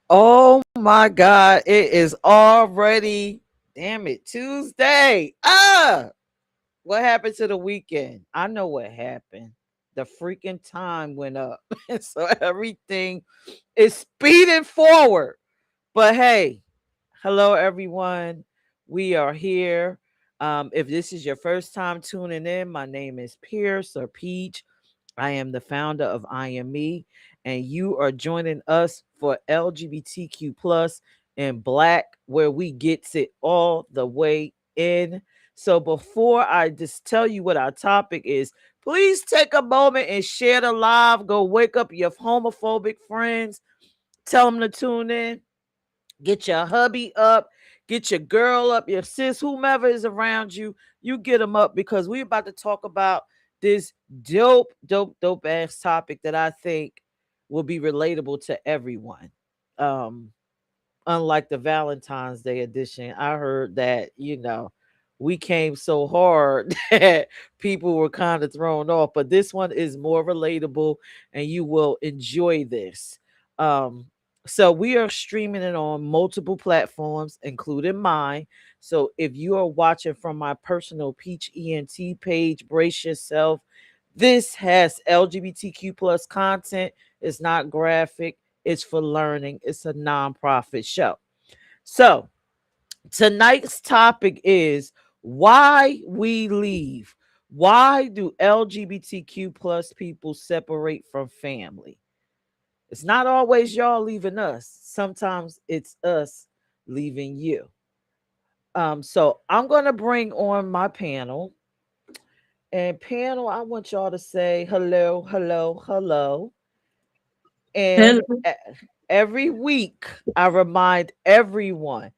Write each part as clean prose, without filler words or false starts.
Oh my God. It is already, damn it, Tuesday. What happened to the weekend? I know what happened. The freaking time went up. So everything is speeding forward. But hey, hello everyone. We are here. If this is your first time tuning in, my name is Pierce or Peach. I am the founder of I Am Me, and you are joining us for LGBTQ plus and Black, where we gets it all the way in. So before I just tell you what our topic is, please take a moment and share the live. Go wake up your homophobic friends. Tell them to tune in. Get your hubby up, get your girl up, your sis, whomever is around you, you get them up because we're about to talk about this dope ass topic that I think will be relatable to everyone. Um, Unlike the Valentine's Day edition, I heard that, we came so hard that people were kind of thrown off, but this one is more relatable and you will enjoy this. Um, so we are streaming it on multiple platforms, including mine. So if you are watching from my personal Peach ENT page, brace yourself. This has LGBTQ plus content. It's not graphic. It's for learning. It's a nonprofit show. So tonight's topic is why we leave. Why do LGBTQ plus people separate from family? It's not always y'all leaving us. Sometimes it's us leaving you. So I'm gonna bring on my panel. And panel, I want y'all to say hello, hello, hello. And Hello. every week, I remind everyone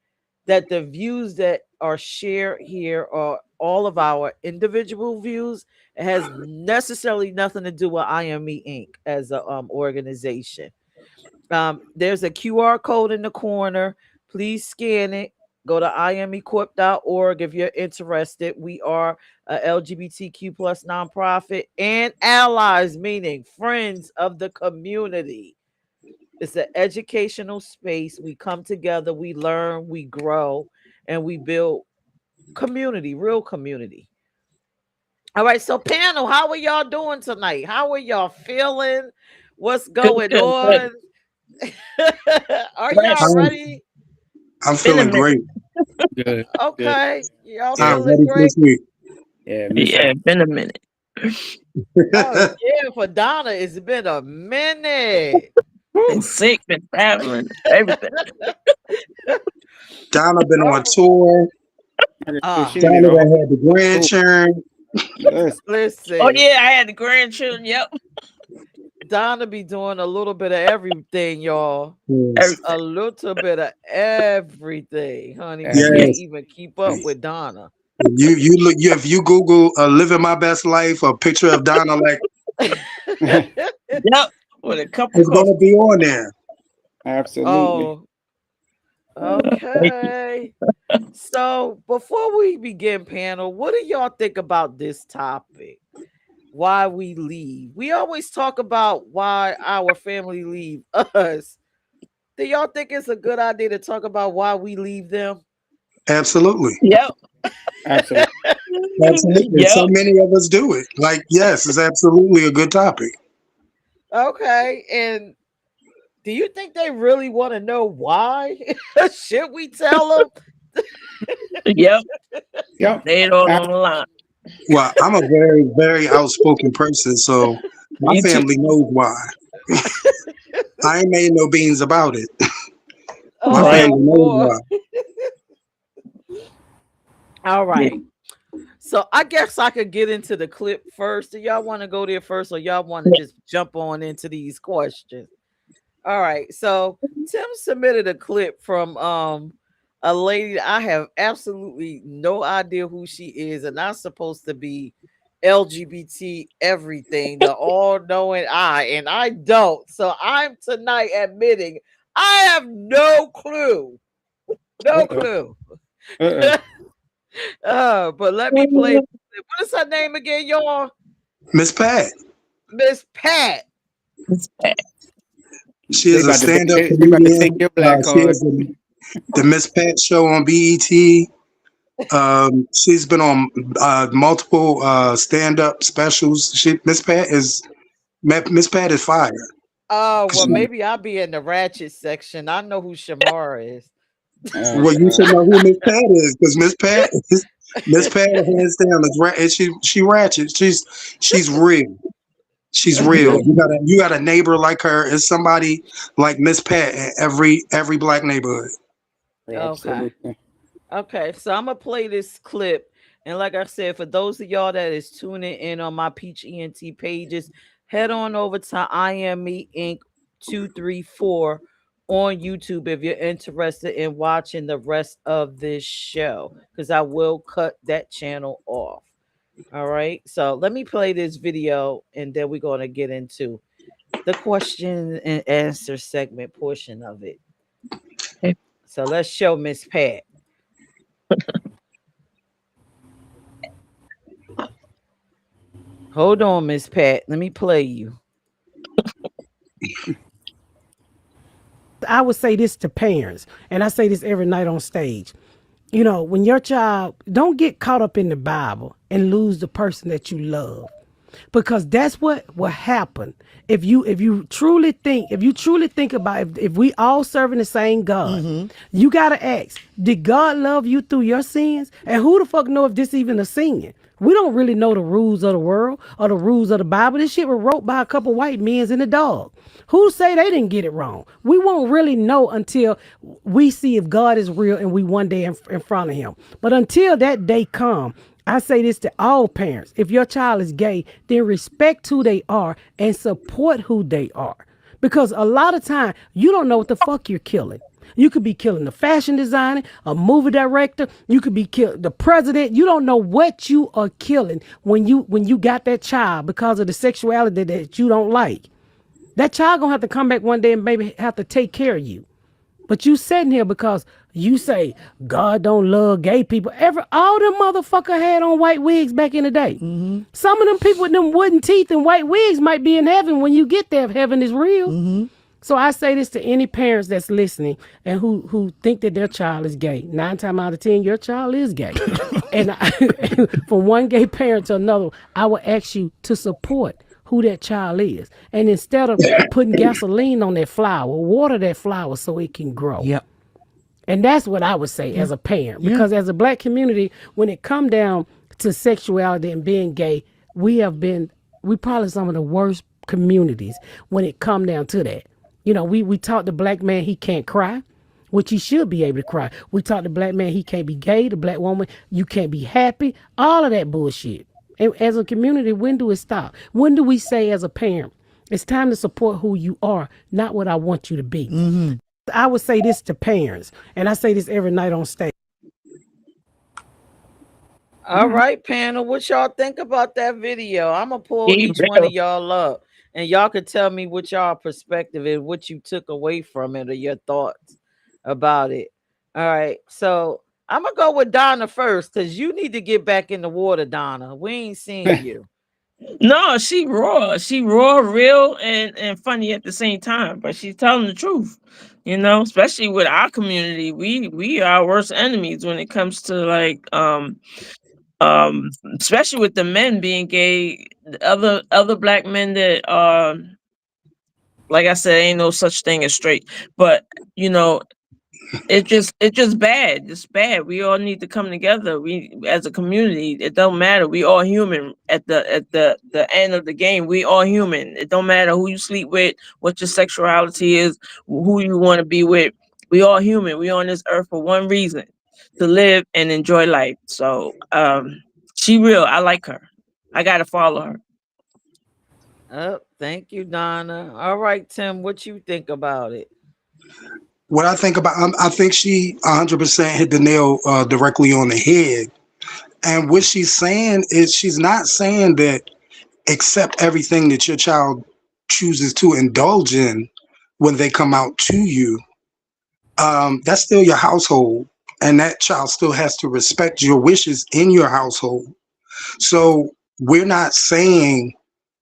that the views that are shared here are all of our individual views. It has necessarily nothing to do with IME Inc. as a organization. There's a QR code in the corner. Please scan it. Go to imecorp.org if you're interested. We are a LGBTQ plus nonprofit and allies, meaning friends of the community. It's an educational space. We come together, we learn, we grow, and we build community, real community. All right, so panel, how are y'all doing tonight? How are y'all feeling? What's Good, going good, good. on? Are y'all Fresh. I'm ready? I'm Been a feeling minute. great. Good, good. Okay, y'all Yeah, I'm feeling ready for great? this week. yeah, me Yeah, too. been a minute. Oh yeah, for Donna, it's been a minute. Been Whew. sick, been traveling, everything. Donna been on Oh, tour. She uh, didn't Donna even hold done had the the school. grandchildren. Yes. Oh listen, yeah, I had the grandchildren. Yep, Donna be doing a little bit of everything, y'all. Yes. A everything. little bit of everything, honey. We Every can't Yes. even keep up with Donna. You look if you Google living my best life, a picture of Donna like Yep, with a cup of it's coffee. gonna be on there. Absolutely. Oh, Thank you. okay. So before we begin, panel, what do y'all think about this topic? Why we leave? We always talk about why our family leave us. Do y'all think it's a good idea to talk about why we leave them? Absolutely. Yep, Absolutely. Absolutely. So yep. many of us do it. Like, yes, it's absolutely a good topic. Okay, and do you think they really want to know why? Should we tell them? Yep. Yep. Lay it all Ab- on the line. Well, I'm a very, very outspoken person, so my Me too. family knows why. I ain't made no beans about it. My Right. Oh family knows boy. why. All Yeah. right. So I guess I could get into the clip first. Do y'all want to go there first or y'all want to Yeah. just jump on into these questions? All right. So Tim submitted a clip from a lady I have absolutely no idea who she is, and I'm supposed to be LGBT everything, the all-knowing eye, and I don't. So I'm tonight admitting I have no clue. No Uh-oh. clue. Uh-oh. But let me play. What is her name again, y'all? Miss Pat. Miss Pat. It's bad. She is a stand-up they about to take comedian. your black She card. has the Miss Pat show on BET. She's been on multiple stand-up specials. Miss Pat is fire. Oh, well, maybe I'll be in the ratchet section. I know who Shamara is. Well, you should know who Miss Pat is, because Miss Pat hands down is she ratchet. She's real. She's real. You got a neighbor like her. It's somebody like Miss Pat in every black neighborhood. Absolutely. Okay, so I'm gonna play this clip, and like I said, for those of y'all that is tuning in on my Peach ENT pages, head on over to I Am Me Inc. 234 on YouTube if you're interested in watching the rest of this show, because I will cut that channel off. All right, so let me play this video, and then we're gonna get into the question and answer segment portion of it. Okay. So let's show Miss Pat. Hold on, Miss Pat. Let me play you. I would say this to parents, and I say this every night on stage. You know, when your child, don't get caught up in the Bible and lose the person that you love, because that's what will happen if you truly think about if we all serving the same God. You gotta ask, did God love you through your sins? And who the fuck know if this even a sin? We don't really know the rules of the world or the rules of the Bible. This shit was wrote by a couple white men and a dog. Who say they didn't get it wrong? We won't really know until we see if God is real and we one day in front of him. But until that day come, I say this to all parents. If your child is gay, then respect who they are and support who they are. Because a lot of time, you don't know what the fuck you're killing. You could be killing the fashion designer, a movie director. You could be killing the president. You don't know what you are killing when you got that child because of the sexuality that you don't like. That child gonna have to come back one day and maybe have to take care of you. But you sitting here because you say God don't love gay people. All them motherfucker had on white wigs back in the day. Some of them people with them wooden teeth and white wigs might be in heaven when you get there if heaven is real. So I say this to any parents that's listening and who think that their child is gay. 9 times out of 10, your child is gay. And from one gay parent to another, I will ask you to support who that child is. And instead of putting gasoline on that flower, water that flower so it can grow. Yep. And that's what I would say as a parent. Because as a black community, when it come down to sexuality and being gay, we probably some of the worst communities when it come down to that. You know, we taught the black man he can't cry, which he should be able to cry. We taught the black man he can't be gay, the black woman, you can't be happy, all of that bullshit. And as a community, when do it stop? When do we say as a parent, it's time to support who you are, not what I want you to be? I would say this to parents, and I say this every night on stage. All right, panel, what y'all think about that video? I'm gonna pull each one of y'all up, and y'all could tell me what y'all perspective is, what you took away from it, or your thoughts about it. All right, so I'm gonna go with Donna first, because you need to get back in the water, Donna. We ain't seen you. No, she raw, real and funny at the same time, but she's telling the truth. You know, especially with our community, we are our worst enemies when it comes to like especially with the men being gay. Other black men that like I said, ain't no such thing as straight, but you know, it's just bad. It's bad. We all need to come together. We as a community, it don't matter. We all human at the end of the game. We all human. It don't matter who you sleep with, what your sexuality is, who you want to be with. We all human. We on this earth for one reason, to live and enjoy life. So she real. I like her. I gotta follow her. Oh, thank you, Donna. All right, Tim, what you think about it? What I think about, I think she 100% hit the nail directly on the head. And what she's saying is, she's not saying that accept everything that your child chooses to indulge in when they come out to you. That's still your household, and that child still has to respect your wishes in your household. So we're not saying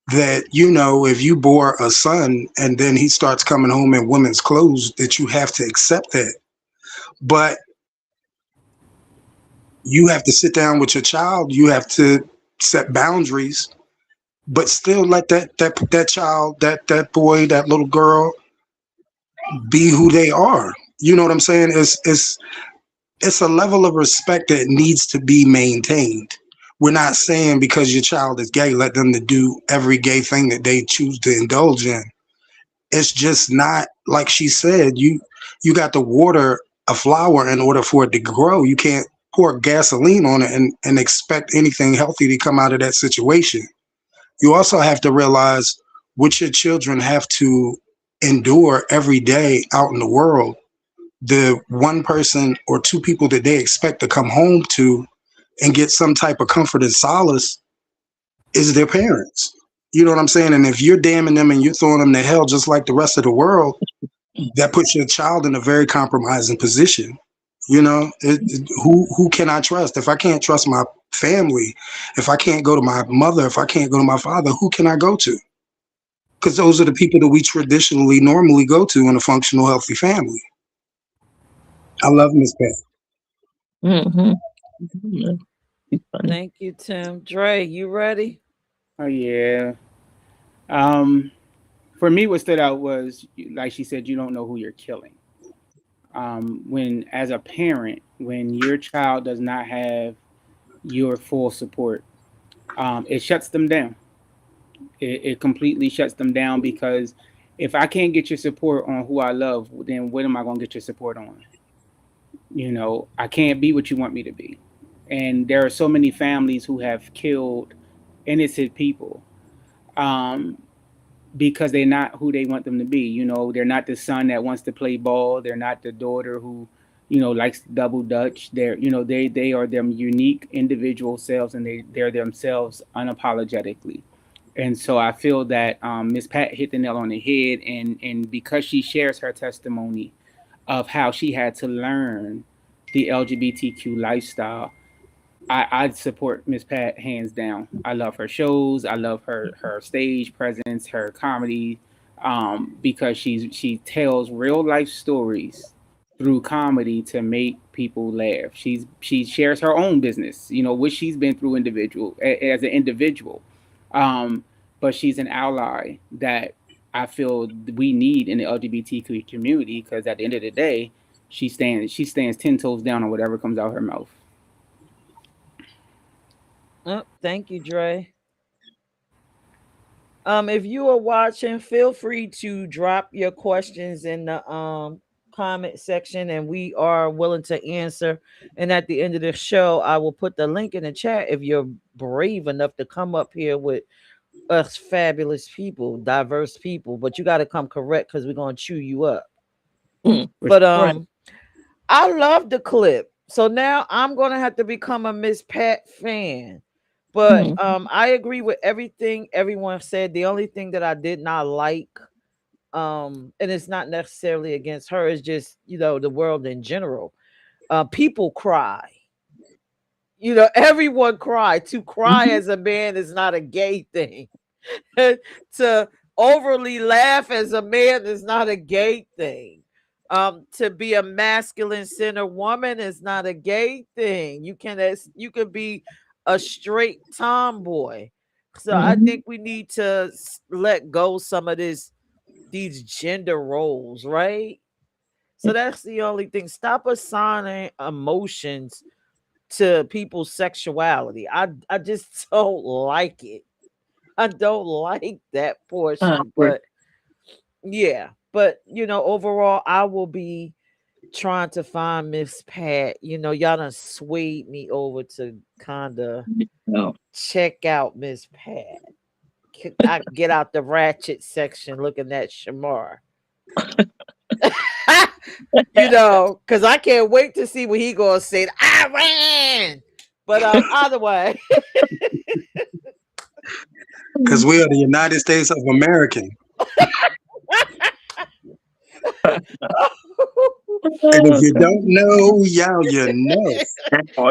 that, if you bore a son and then he starts coming home in women's clothes, that you have to accept that. But you have to sit down with your child. You have to set boundaries, but still let that child, that boy, that little girl be who they are. You know what I'm saying? It's a level of respect that needs to be maintained. We're not saying because your child is gay, let them to do every gay thing that they choose to indulge in. It's just not, like she said, you got to water a flower in order for it to grow. You can't pour gasoline on it and expect anything healthy to come out of that situation. You also have to realize what your children have to endure every day out in the world. The one person or two people that they expect to come home to and get some type of comfort and solace is their parents. You know what I'm saying? And if you're damning them and you're throwing them to hell just like the rest of the world, that puts your child in a very compromising position. Who can I trust? If I can't trust my family, if I can't go to my mother, if I can't go to my father, who can I go to? Because those are the people that we traditionally normally go to in a functional, healthy family. I love Miss Pat. Mm-hmm. Thank you, Tim. Dre, you ready? Oh yeah. For me, what stood out was, like she said, you don't know who you're killing. When, as a parent, when your child does not have your full support, it shuts them down. It completely shuts them down, because if I can't get your support on who I love, then what am I going to get your support on? I can't be what you want me to be. And there are so many families who have killed innocent people, because they're not who they want them to be. They're not the son that wants to play ball. They're not the daughter who, likes double dutch. They are them unique individual selves, and they're themselves unapologetically. And so I feel that Miss Pat hit the nail on the head, and because she shares her testimony of how she had to learn the LGBTQ lifestyle, I support Miss Pat hands down. I love her shows. I love her stage presence, her comedy, because she tells real life stories through comedy to make people laugh. She shares her own business, what she's been through as an individual, but she's an ally that I feel we need in the LGBTQ community, because at the end of the day, she stands 10 toes down on whatever comes out her mouth. Oh, thank you, Dre. If you are watching, feel free to drop your questions in the comment section, and we are willing to answer. And at the end of the show, I will put the link in the chat if you're brave enough to come up here with us fabulous people, diverse people. But you got to come correct, because we're gonna chew you up. But I love the clip. So now I'm gonna have to become a Miss Pat fan. But I agree with everything everyone said. The only thing that I did not like, and it's not necessarily against her, it's just, the world in general. People cry. Everyone cry. To cry as a man is not a gay thing. To overly laugh as a man is not a gay thing. To be a masculine center woman is not a gay thing. You can be a straight tomboy. So I think we need to let go some of these gender roles, right? So that's the only thing. Stop assigning emotions to people's sexuality. I just don't like it. I don't like that portion. But yeah, but overall, I will be trying to find Miss Pat. Y'all done swayed me over to kind of check out Miss Pat. I get out the ratchet section looking at Shamar. Because I can't wait to see what he gonna say. I ran, but either way. Because we are the United States of America. And if you don't know, y'all, you know.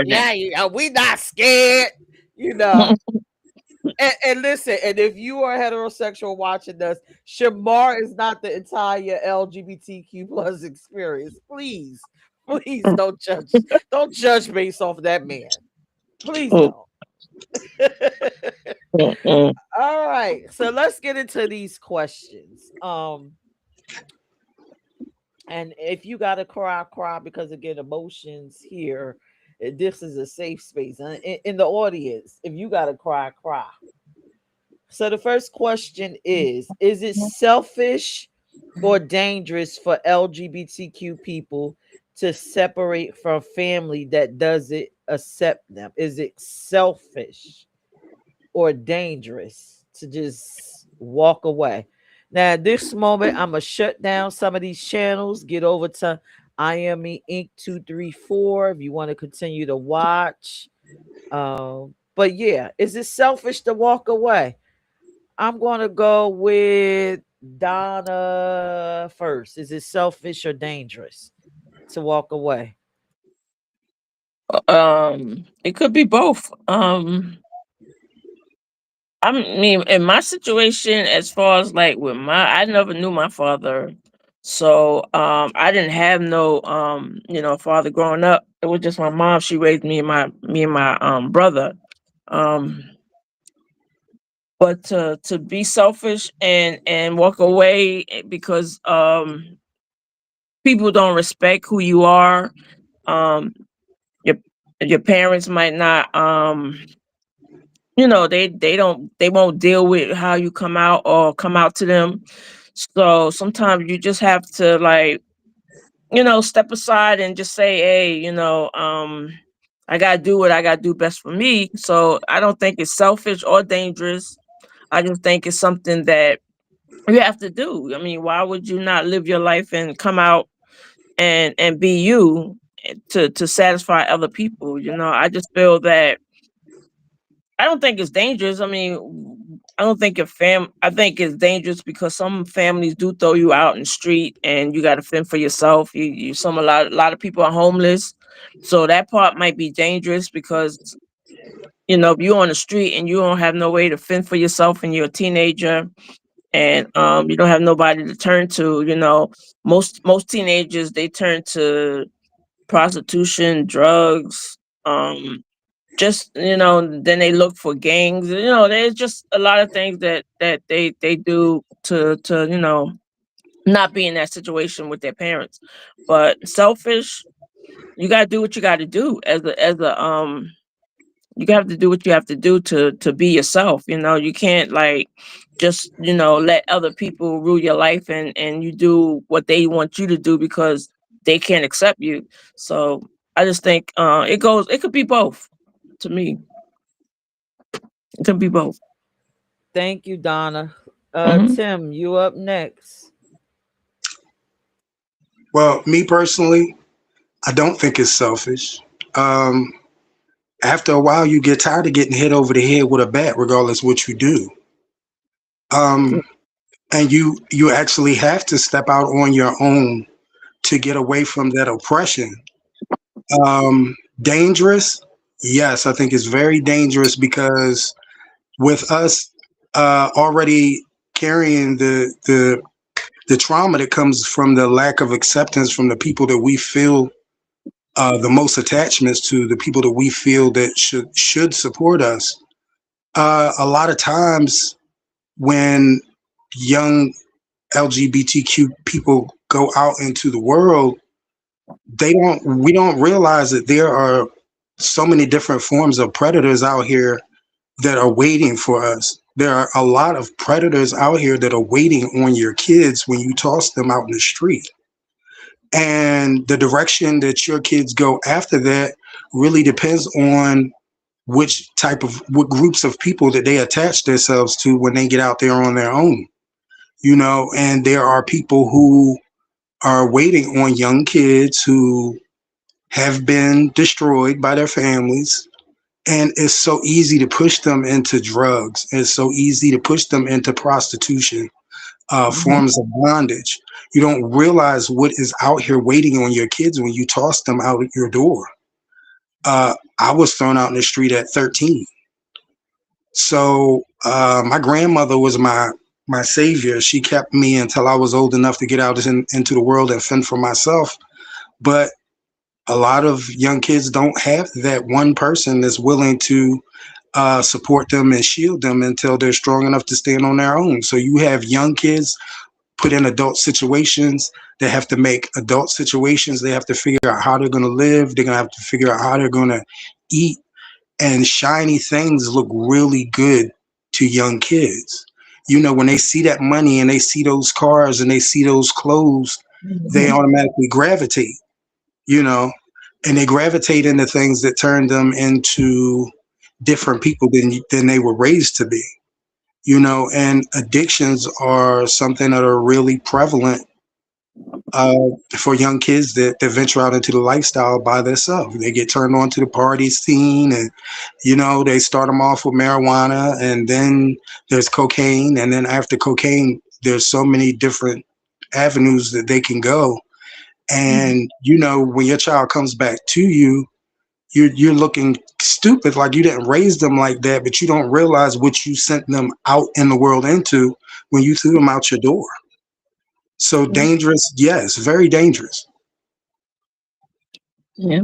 Yeah, we not scared. And listen, and if you are heterosexual watching this, Shamar is not the entire LGBTQ plus experience. Please don't judge based off of that man. Please Oh, don't. mm-mm. All right, so let's get into these questions. And if you gotta cry, cry, because again, emotions here. This is a safe space, and in the audience, if you gotta cry, cry. So the first question is it selfish or dangerous for LGBTQ people to separate from family that doesn't accept them? Is it selfish or dangerous to just walk away? Now, at this moment, I'm gonna shut down some of these channels, get over to I Am Me Inc. 234 if you want to continue to watch. But yeah, is it selfish to walk away? I'm gonna go with Donna first. Is it selfish or dangerous to walk away? It could be both. I mean, in my situation, as far as like with I never knew my father, so I didn't have no father growing up. It was just my mom. She raised me and my brother. Um, but to be selfish and walk away because people don't respect who you are. Um, your your parents might not they won't deal with how you come out or come out to them. So sometimes you just have to like step aside and just say, hey, I gotta do what I gotta do best for me. So I don't think it's selfish or dangerous. I just think it's something that you have to do. I mean, why would you not live your life and come out and be you to satisfy other people? I just feel that I don't think it's dangerous. I mean, I don't think I think it's dangerous because some families do throw you out in the street and you got to fend for yourself. A lot of people are homeless, so that part might be dangerous because if you're on the street and you don't have no way to fend for yourself and you're a teenager and you don't have nobody to turn to. Most teenagers, they turn to prostitution, drugs, just then they look for gangs. There's just a lot of things that they do to not be in that situation with their parents. But selfish, you got to do what you got to do as a you have to do what you have to do to be yourself. You can't like just let other people rule your life and you do what they want you to do because they can't accept you. So I just think it could be both. To me, it could be both. Thank you, Donna. Hmm. Tim, you up next. Well, me personally, I don't think it's selfish. Um, After a while, you get tired of getting hit over the head with a bat, regardless what you do. Um, and you actually have to step out on your own to get away from that oppression. Dangerous, yes, I think it's very dangerous because with us already carrying the trauma that comes from the lack of acceptance from the people that we feel the most attachments to, the people that we feel that should support us. A lot of times when young LGBTQ people go out into the world, we don't realize that there are so many different forms of predators out here that are waiting for us. There are a lot of predators out here that are waiting on your kids when you toss them out in the street. And the direction that your kids go after that really depends on what groups of people that they attach themselves to when they get out there on their own. And there are people who are waiting on young kids who have been destroyed by their families. And it's so easy to push them into drugs. It's so easy to push them into prostitution, Hmm. forms of bondage. You don't realize what is out here waiting on your kids when you toss them out your door. I was thrown out in the street at 13. So my grandmother was my savior. She kept me until I was old enough to get out into the world and fend for myself. But a lot of young kids don't have that one person that's willing to support them and shield them until they're strong enough to stand on their own. So you have young kids put in adult situations. They have to make adult situations. They have to figure out how they're going to live. They're going to have to figure out how they're going to eat. And shiny things look really good to young kids. You know, when they see that money and they see those cars and they see those clothes, they Mhm. automatically gravitate, you know, and they gravitate into things that turn them into different people than they were raised to be, you know. And addictions are something that are really prevalent uh, for young kids that venture out into the lifestyle by themselves. They get turned on to the party scene, and you know, they start them off with marijuana, and then there's cocaine, and then after cocaine, there's so many different avenues that they can go. And you know, when your child comes back to you, you're looking stupid, like you didn't raise them like that, but you don't realize what you sent them out in the world into when you threw them out your door. So Yeah. dangerous, yes, very dangerous. Yeah.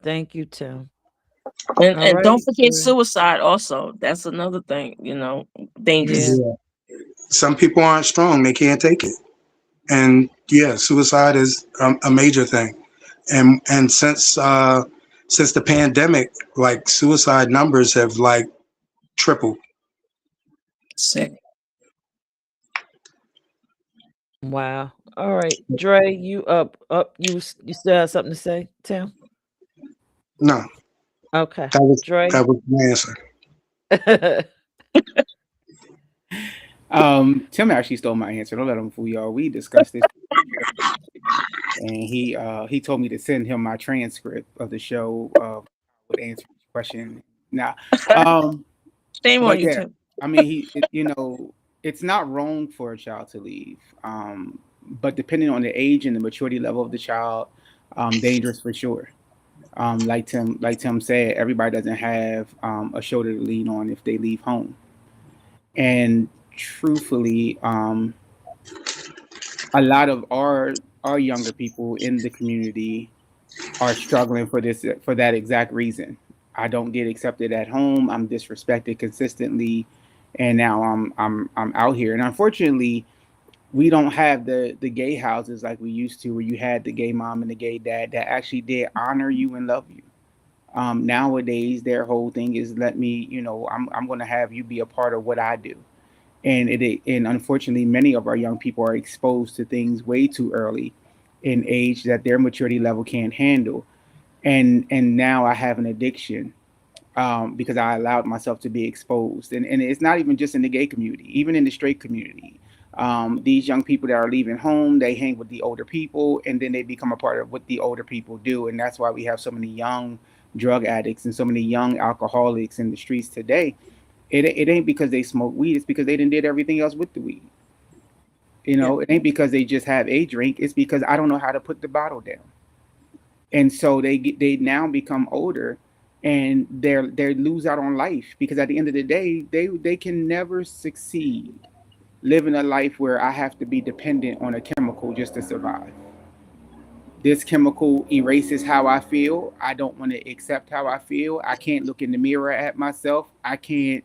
Thank you, Tim. All And don't right, forget Dre. suicide also. That's another thing, Yeah. dangerous. Yeah. Some people aren't strong; they can't take it, and yeah, suicide is a major thing. And since the pandemic, like suicide numbers have like tripled. Sick. Wow. All right, Dre, you up. You still have something to say, Tim? No, Okay, that was Dre. that was my answer. Tim actually stole my answer. Don't let him fool y'all. We discussed this, and he told me to send him my transcript of the show. Would answer his question. Now, um, Shame on but you, yeah, Tim. I mean, it's not wrong for a child to leave, but depending on the age and the maturity level of the child, dangerous for sure. Like Tim said, everybody doesn't have a shoulder to lean on if they leave home. And truthfully, a lot of our younger people in the community are struggling for that exact reason. I don't get accepted at home. I'm disrespected consistently, and now I'm out here. And unfortunately, we don't have the gay houses like we used to, where you had the gay mom and the gay dad that actually did honor you and love you. Nowadays, their whole thing is let me, I'm going to have you be a part of what I do. And unfortunately, many of our young people are exposed to things way too early in age that their maturity level can't handle. And now I have an addiction, because I allowed myself to be exposed. And it's not even just in the gay community, even in the straight community. These young people that are leaving home, they hang with the older people, and then they become a part of what the older people do. And that's why we have so many young drug addicts and so many young alcoholics in the streets today. It ain't because they smoke weed; it's because they didn't did everything else with the weed. Yeah. It ain't because they just have a drink; it's because I don't know how to put the bottle down. And so they now become older, and they lose out on life, because at the end of the day, they can never succeed living a life where I have to be dependent on a chemical just to survive. This chemical erases how I feel. I don't want to accept how I feel. I can't look in the mirror at myself. I can't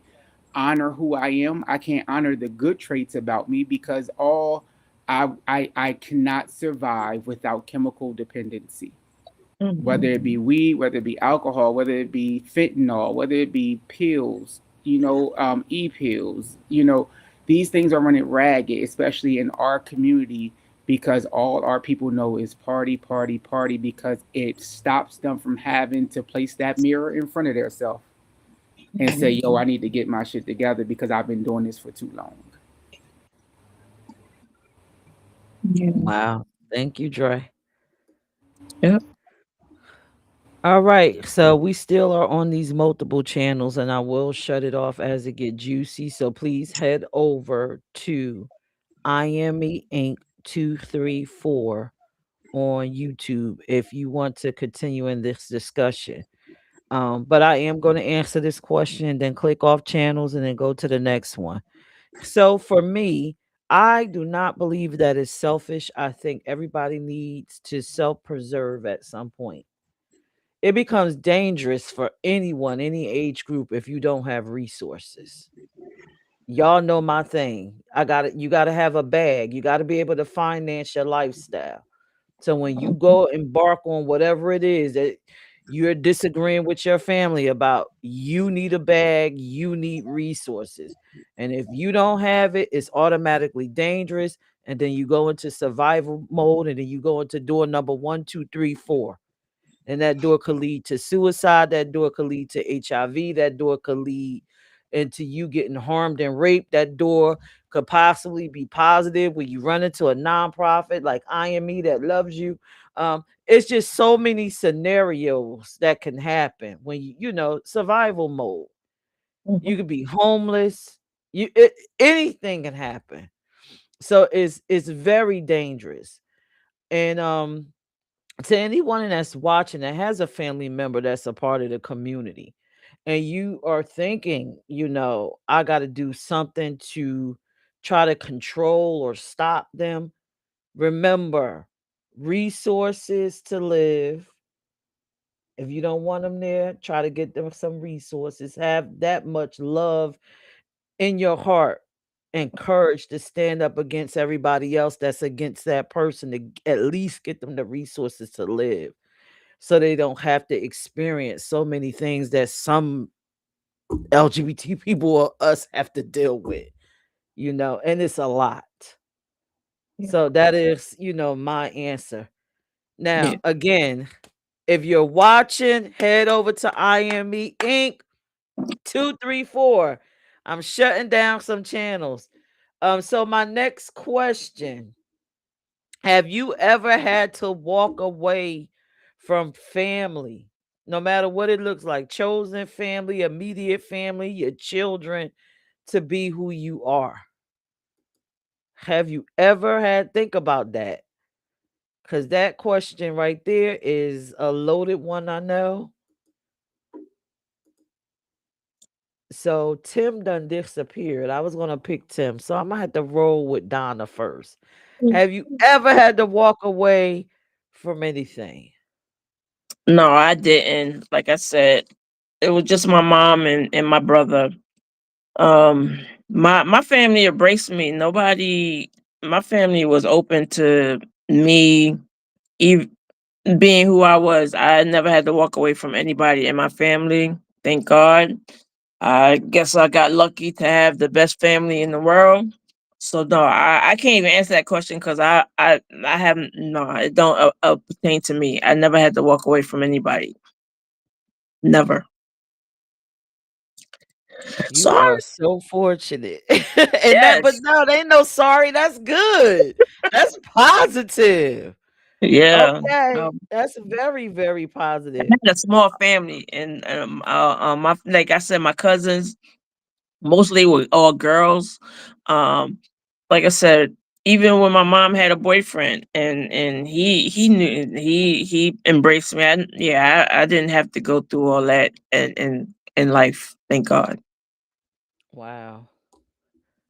honor who I am. I can't honor the good traits about me, because all I cannot survive without chemical dependency. Whether Mhm. it be weed, whether it be alcohol, whether it be fentanyl, whether it be pills, e-pills, these things are running ragged, especially in our community, because all our people know is party, party, party, because it stops them from having to place that mirror in front of themselves and say, yo, I Mhm. need to get my shit together because I've been doing this for too long. Yeah. Wow. Thank you, Dre. Yep. All right. So we still are on these multiple channels, and I will shut it off as it get juicy. So please head over to I Am Me Inc. 234 on YouTube if you want to continue in this discussion. But I am going to answer this question and then click off channels and then go to the next one. So for me, I do not believe that is selfish. I think everybody needs to self-preserve at some point. It becomes dangerous for anyone, any age group, if you don't have resources. Y'all know my thing. You got to have a bag. You got to be able to finance your lifestyle. So when you go embark on whatever it is that you're disagreeing with your family about, you need a bag, you need resources. And if you don't have it, it's automatically dangerous. And then you go into survival mode, and then you go into door number 1, 2, 3, 4. And that door could lead to suicide, that door could lead to HIV, that door could lead into you getting harmed and raped, that door could possibly be positive when you run into a nonprofit like I Am Me that loves you. It's just so many scenarios that can happen when survival mode. You could be homeless. Anything can happen. So it's very dangerous. And to anyone that's watching that has a family member that's a part of the community, and you are thinking, I got to do something to try to control or stop them, remember, resources to live. If you don't want them there, try to get them some resources. Have that much love in your heart and courage to stand up against everybody else that's against that person, to at least get them the resources to live, so they don't have to experience so many things that some LGBT people or us have to deal with, and it's a lot. Yeah. So that is, my answer. Yeah. Now, again, if you're watching, head over to I Am Me Inc. 234. I'm shutting down some channels. So my next question: have you ever had to walk away from family, no matter what it looks like, chosen family, immediate family, your children, to be who you are? Have you ever had, think about that? Because that question right there is a loaded one, I know. So Tim done disappeared. I was gonna pick Tim, so I'm gonna have to roll with Donna first. Have you ever had to walk away from anything? No, I didn't. Like I said, it was just my mom and my brother. My family embraced me. Nobody, my family was open to me even being who I was. I never had to walk away from anybody in my family. Thank God. I guess I got lucky to have the best family in the world. So no, I can't even answer that question because I haven't, no, it don't pertain to me. I never had to walk away from anybody. Never. You Sorry. are so fortunate. And that, but Yes. no, they ain't no sorry. That's good. That's positive. Yeah. Okay. That's very, very I positive. had a small family, and my, like I said, my cousins mostly were all girls. Um, like I said, even when my mom had a boyfriend, and he knew, he embraced me. I didn't have to go through all that in life. Thank God. Wow.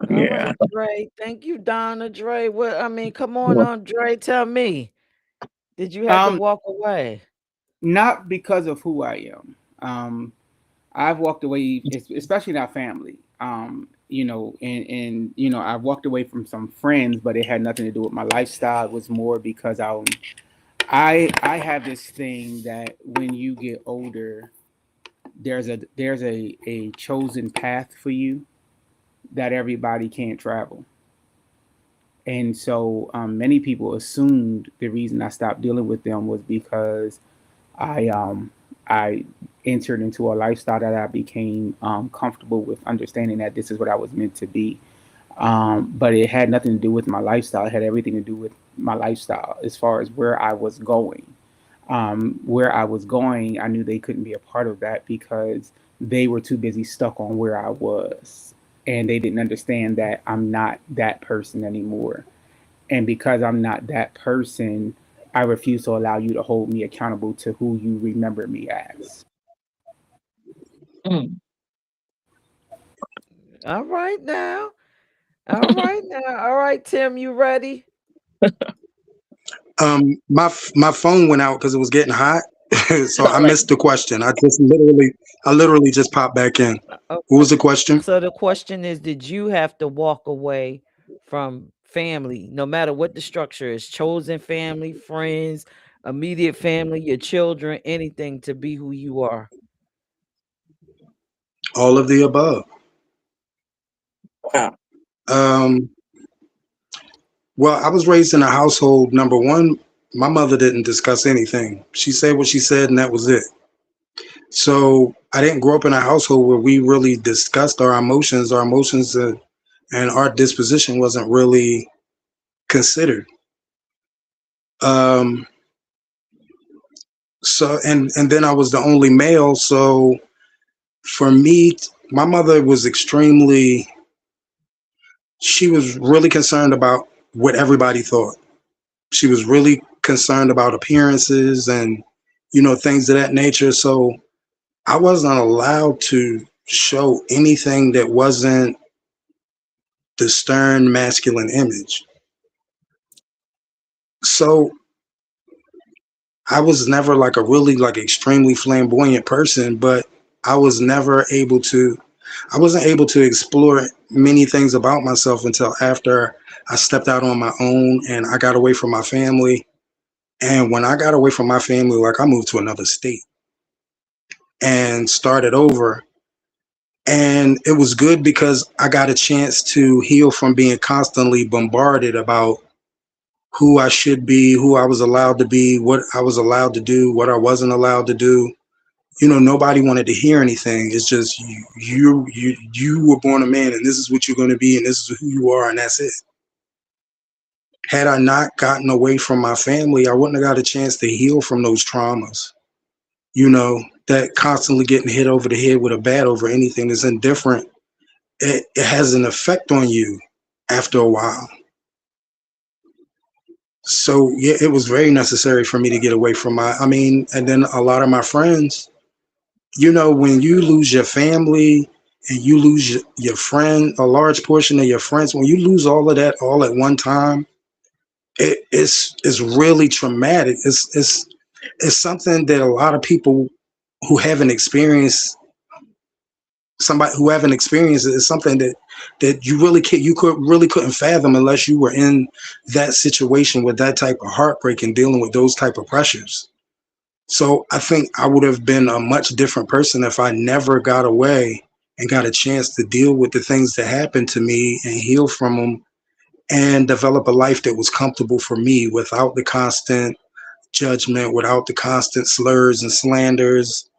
All Yeah. right, Dre. Thank you, Donna. Dre, what, I mean, come on, Dre. Tell me. Did you have to Um, walk away? not because of who I am. I've walked away, especially in our family. And I walked away from some friends, but it had nothing to do with my lifestyle. It was more because I have this thing that when you get older, there's a chosen path for you that everybody can't travel. And so many people assumed the reason I stopped dealing with them was because I entered into a lifestyle that I became comfortable with, understanding that this is what I was meant to be. But it had nothing to do with my lifestyle. It had everything to do with my lifestyle as far as where I was going. Where I was going, I knew they couldn't be a part of that because they were too busy stuck on where I was. And they didn't understand that I'm not that person anymore. And because I'm not that person, I refuse to allow you to hold me accountable to who you remember me as. Mm. All right now. All right now. All right, Tim, you ready? My phone went out because it was getting hot, so I Like, missed the question. I literally just popped back in. What Okay. was the question? So the question is, did you have to walk away from family, no matter what the structure is, chosen family, friends, immediate family, your children, anything to be who you are? All of the above. wow. Um, well, I was raised in a household. Number one, my mother didn't discuss anything. She said what she said, and that was it. So I didn't grow up in a household where we really discussed our emotions. Our emotions and our disposition wasn't really considered. Um, and then I was the only male. So for me, my mother was extremely. She was really concerned about what everybody thought. She was really concerned about appearances and things of that nature. So I wasn't allowed to show anything that wasn't the stern masculine image. So I was never like a really like extremely flamboyant person, but I was never able to I wasn't able to explore many things about myself until after I stepped out on my own and I got away from my family. And when I got away from my family, like I moved to another state and started over. And it was good because I got a chance to heal from being constantly bombarded about who I should be, who I was allowed to be, what I was allowed to do, what I wasn't allowed to do. Nobody wanted to hear anything. It's just you were born a man, and this is what you're going to be, and this is who you are, and that's it. Had I not gotten away from my family, I wouldn't have got a chance to heal from those traumas. That constantly getting hit over the head with a bat over anything that's indifferent, it has an effect on you after a while. So yeah, it was very necessary for me to get away from and then a lot of my friends, when you lose your family and you lose your friend, a large portion of your friends, when you lose all of that all at one time, it's really traumatic. It's something that a lot of people who haven't experienced somebody who haven't experienced it is something that you couldn't fathom unless you were in that situation with that type of heartbreak and dealing with those type of pressures. So I think I would have been a much different person if I never got away and got a chance to deal with the things that happened to me and heal from them and develop a life that was comfortable for me without the constant judgment, without the constant slurs and slanders,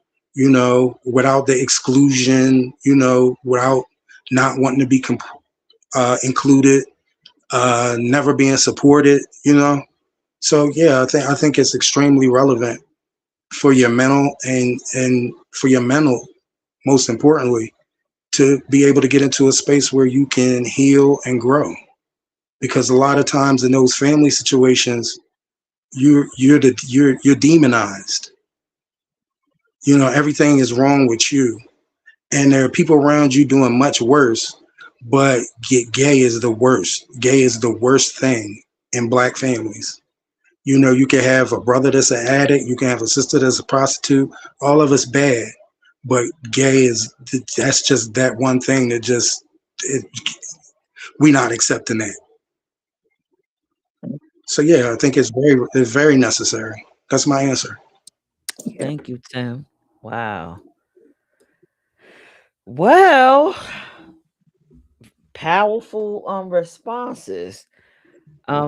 without the exclusion, without not wanting to be included, never being supported. So yeah, I think it's extremely relevant for your mental and for your mental, most importantly, to be able to get into a space where you can heal and grow. Because a lot of times in those family situations, you're demonized. Everything is wrong with you, and there are people around you doing much worse. But gay is the worst. Gay is the worst thing in black families. You can have a brother that's an addict, you can have a sister that's a prostitute. All of us bad, but gay that's just that one thing that just it, we not accepting that. So yeah, I think it's very necessary. That's my answer. Yeah. Thank you, Tim. Wow. Well, powerful responses.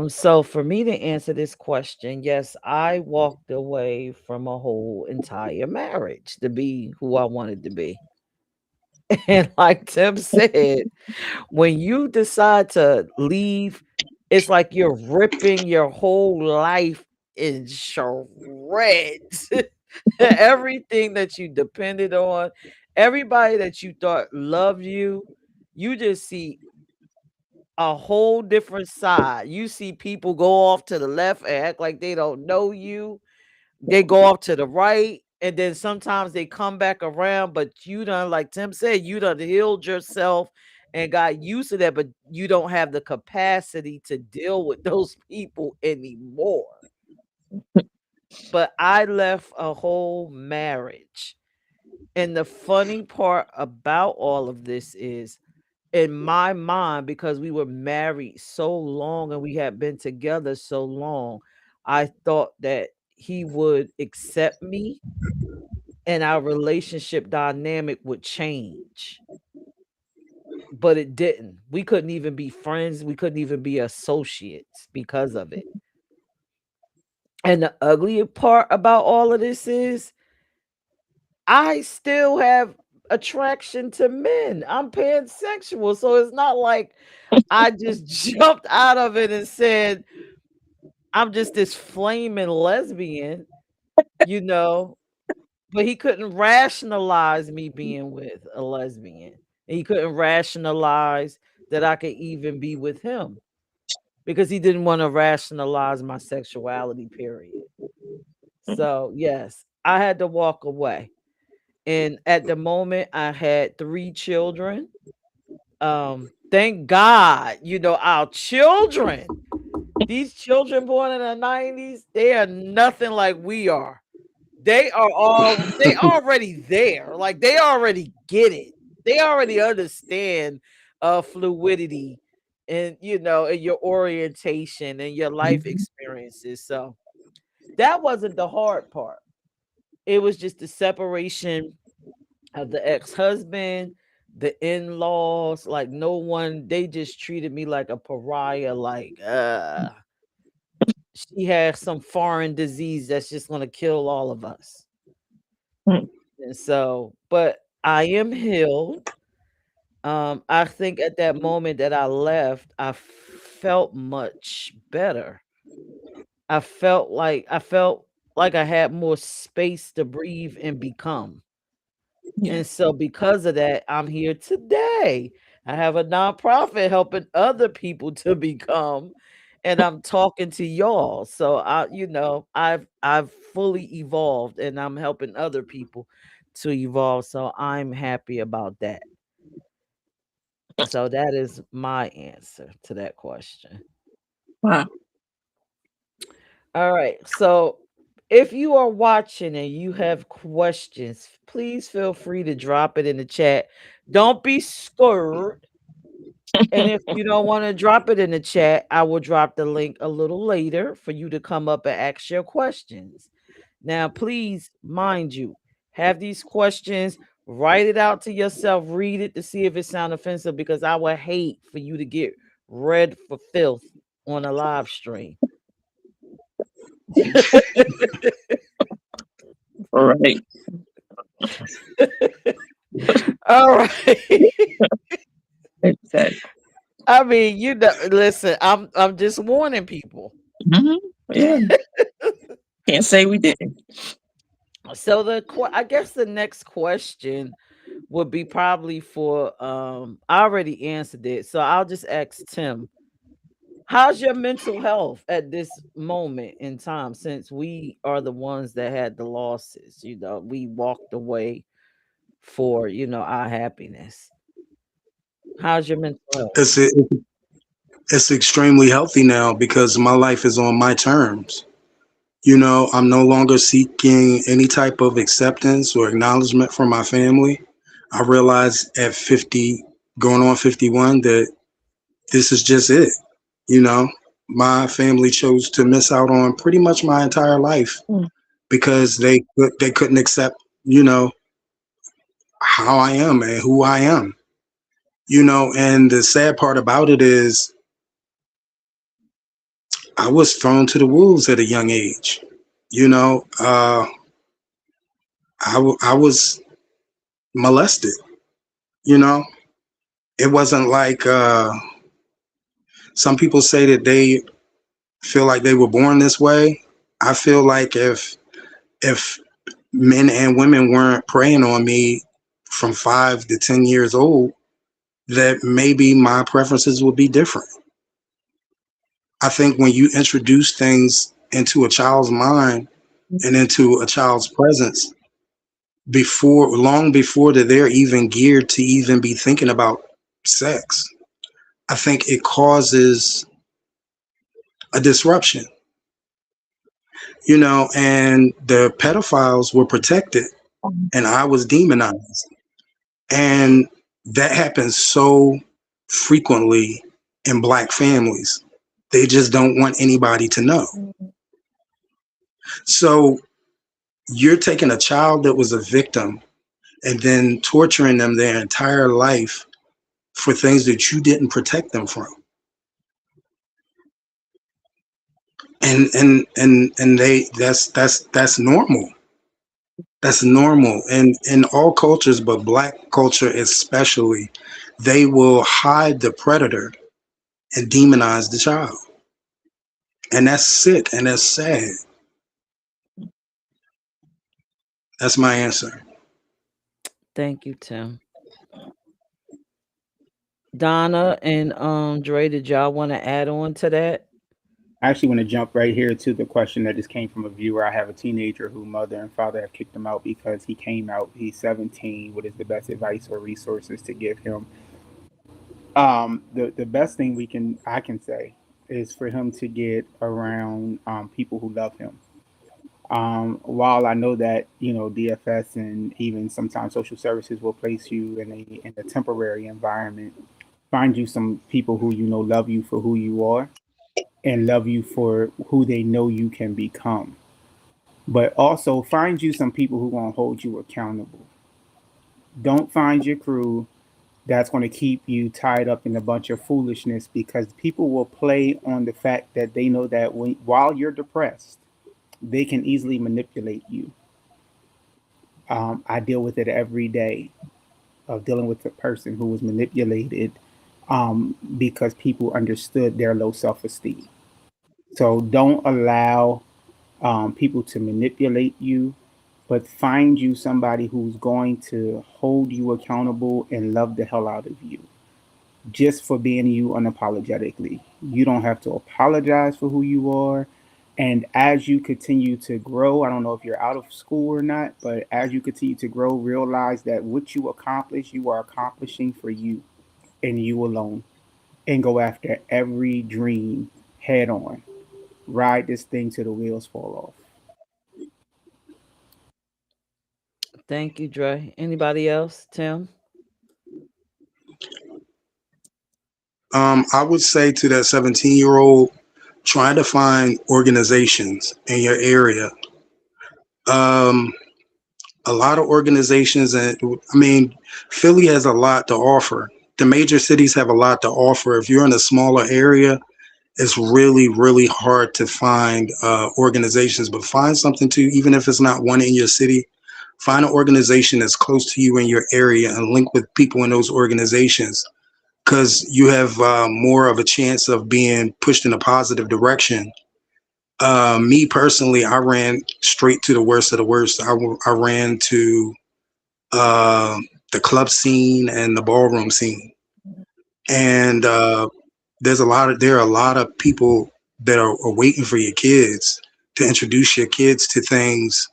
So for me to answer this question, yes, I walked away from a whole entire marriage to be who I wanted to be. And like Tim said, when you decide to leave, it's like you're ripping your whole life in shreds. Everything that you depended on, everybody that you thought loved you, you just see a whole different side. You see people go off to the left and act like they don't know you. They go off to the right and then sometimes they come back around, but you done, like Tim said, you done healed yourself and got used to that, but you don't have the capacity to deal with those people anymore. But I left a whole marriage. And the funny part about all of this is, in my mind, because we were married so long and we had been together so long, I thought that he would accept me and our relationship dynamic would change. But it didn't. We couldn't even be friends. We couldn't even be associates because of it. And the uglier part about all of this is I still have attraction to men. I'm pansexual. So it's not like I just jumped out of it and said, I'm just this flaming lesbian, you know. But he couldn't rationalize me being with a lesbian. And he couldn't rationalize that I could even be with him because he didn't want to rationalize my sexuality, period. So, yes, I had to walk away. And at the moment, I had 3 children. Thank God, our children, these children born in the 90s, they are nothing like we are. They already there. Like they already get it. They already understand fluidity and and your orientation and your life experiences. So that wasn't the hard part. It was just the separation of the ex-husband, the in-laws, like no one, they just treated me like a pariah, like she has some foreign disease that's just gonna kill all of us. Mm. And so, but I am healed. I think at that moment that I left, I felt much better. I felt like I had more space to breathe and become. Yeah. And so because of that, I'm here today. I have a nonprofit helping other people to become, and I'm talking to y'all. So I've fully evolved and I'm helping other people to evolve. So I'm happy about that. So that is my answer to that question. Wow. All right. So if you are watching and you have questions, please feel free to drop it in the chat. Don't be scared. And if you don't want to drop it in the chat, I will drop the link a little later for you to come up and ask your questions. Now, please, mind you, have these questions, write it out to yourself, read it to see if it sounds offensive, because I would hate for you to get read for filth on a live stream. All right. All right. Exactly. I mean, listen, I'm just warning people. Mhm. Yeah. Can't say we didn't. So I guess the next question would be probably for I already answered it. So I'll just ask Tim, how's your mental health at this moment in time, since we are the ones that had the losses? We walked away for, our happiness. How's your mental health? It's extremely healthy now because my life is on my terms. I'm no longer seeking any type of acceptance or acknowledgement from my family. I realized at 50, going on 51, that this is just it. My family chose to miss out on pretty much my entire life Mm. because they couldn't accept, how I am and who I am. And the sad part about it is I was thrown to the wolves at a young age. I was molested. You know, it wasn't like some people say that they feel like they were born this way. I feel like if men and women weren't preying on me from 5 to 10 years old, that maybe my preferences would be different. I think when you introduce things into a child's mind and into a child's presence, long before that they're even geared to even be thinking about sex. I think it causes a disruption, and the pedophiles were protected and I was demonized. And that happens so frequently in Black families. They just don't want anybody to know. So you're taking a child that was a victim and then torturing them their entire life for things that you didn't protect them from. And that's normal. That's normal. And in all cultures, but Black culture especially, they will hide the predator and demonize the child. And that's sick and that's sad. That's my answer. Thank you, Tim. Donna and Dre, did y'all want to add on to that? I actually want to jump right here to the question that just came from a viewer. I have a teenager who mother and father have kicked him out because he came out. He's 17. What is the best advice or resources to give him? The best thing I can say is for him to get around people who love him. While I know that DFS and even sometimes social services will place you in a temporary environment, find you some people who love you for who you are and love you for who they know you can become. But also find you some people who are going to hold you accountable. Don't find your crew that's going to keep you tied up in a bunch of foolishness, because people will play on the fact that they know that while you're depressed, they can easily manipulate you. I deal with it every day, of dealing with a person who was manipulated because people understood their low self-esteem. So don't allow people to manipulate you, but find you somebody who's going to hold you accountable and love the hell out of you just for being you unapologetically. You don't have to apologize for who you are. And as you continue to grow, I don't know if you're out of school or not, but as you continue to grow, realize that what you accomplish, you are accomplishing for you and you alone. And go after every dream head on. Ride this thing till the wheels fall off. Thank you, Dre. Anybody else? Tim? I would say to that 17-year-old, try to find organizations in your area. A lot of organizations, and I mean, Philly has a lot to offer. The major cities have a lot to offer. If you're in a smaller area, it's really, really hard to find organizations, but find something too, even if it's not one in your city. Find an organization that's close to you in your area and link with people in those organizations, because you have more of a chance of being pushed in a positive direction. Me personally, I ran straight to the worst of the worst. I ran to the club scene and the ballroom scene, and there are a lot of people that are waiting for your kids to introduce your kids to things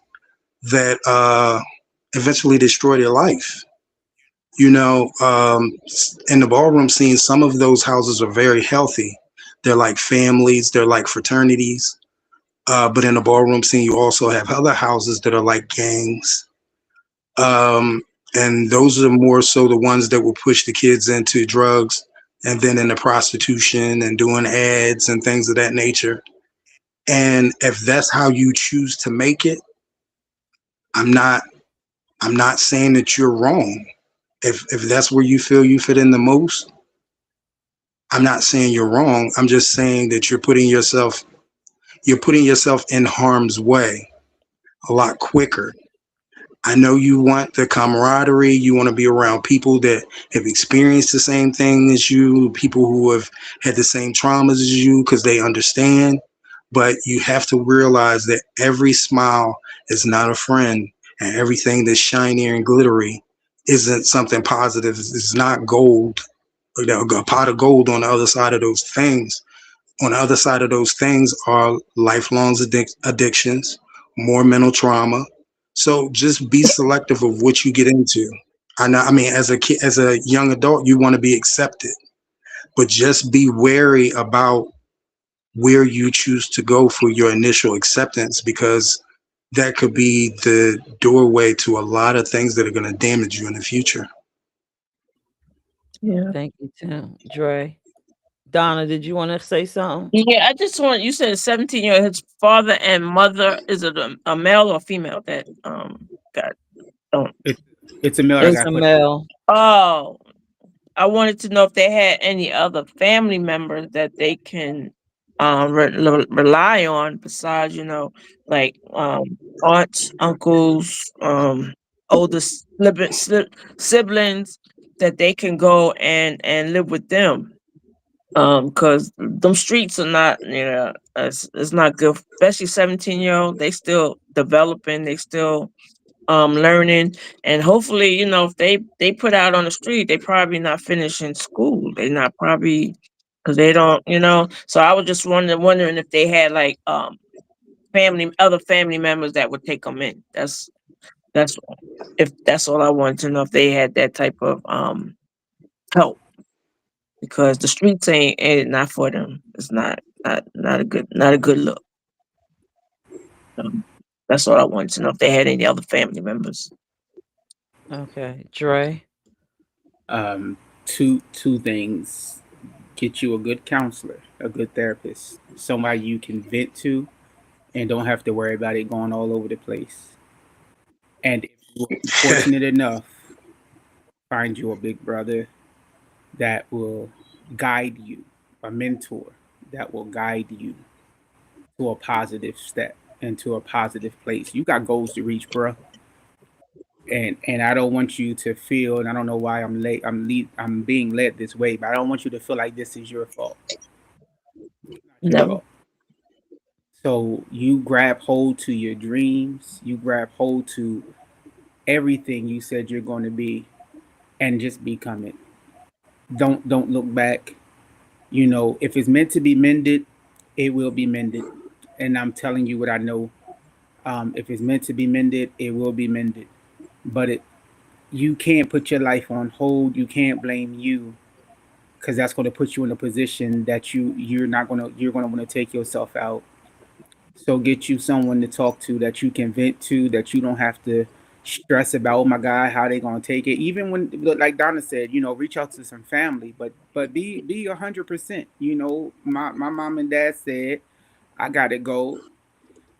that eventually destroy their life. In the ballroom scene, some of those houses are very healthy. They're like families, they're like fraternities. But in the ballroom scene, you also have other houses that are like gangs. And those are more so the ones that will push the kids into drugs and then into prostitution and doing ads and things of that nature. And if that's how you choose to make it, I'm not saying that you're wrong. If that's where you feel you fit in the most, I'm not saying you're wrong. I'm just saying that you're putting yourself in harm's way a lot quicker. I know you want the camaraderie. You want to be around people that have experienced the same thing as you, people who have had the same traumas as you, because they understand. But you have to realize that every smile is not a friend, and everything that's shiny and glittery isn't something positive. It's not gold, a pot of gold on the other side of those things. On the other side of those things are lifelong addictions, more mental trauma, So just be selective of what you get into. I know, I mean, as a kid, as a young adult, you want to be accepted, but just be wary about where you choose to go for your initial acceptance, because that could be the doorway to a lot of things that are going to damage you in the future. Yeah. Thank you, Tim. Dre. Donna, did you want to say something? Yeah, I just want you said 17-year his father and mother, is it a male or female that got don't It, it's a male that It's is a got put. male. oh, I wanted to know if they had any other family members that they can rely on besides, like aunts, uncles, older siblings that they can go and live with them. Because them streets are not, it's not good, especially 17-year-old. They still developing, they still learning, and hopefully, if they put out on the street, they probably not finishing school. They not probably, because they don't, so I was just wondering if they had like other family members that would take them in. That's if that's all I wanted to know, if they had that type of help, because the streets ain't not for them. It's not a good look. Um, that's all I wanted to know, if they had any other family members. Okay. Dre. Two things: get you a good counselor, a good therapist, somebody you can vent to, and don't have to worry about it going all over the place. And if you're fortunate enough, find you a big brother that will guide you, a mentor that will guide you to a positive step and to a positive place. You got goals to reach, bro. And I don't want you to feel, and I don't know why I'm late. I'm being led this way, but I don't want you to feel like this is your fault. It's not your Never. fault. So you grab hold to your dreams. You grab hold to everything you said you're going to be, and just become it. Don't look back. If it's meant to be mended, it will be mended. And I'm telling you what I know. If it's meant to be mended, it will be mended. But you can't put your life on hold. You can't blame you, because that's going to put you in a position that you're gonna want to take yourself out. So get you someone to talk to, that you can vent to, that you don't have to stress about. Oh my God, how they gonna take it? Even when, like Donna said, reach out to some family, but be 100%. My mom and dad said I gotta go.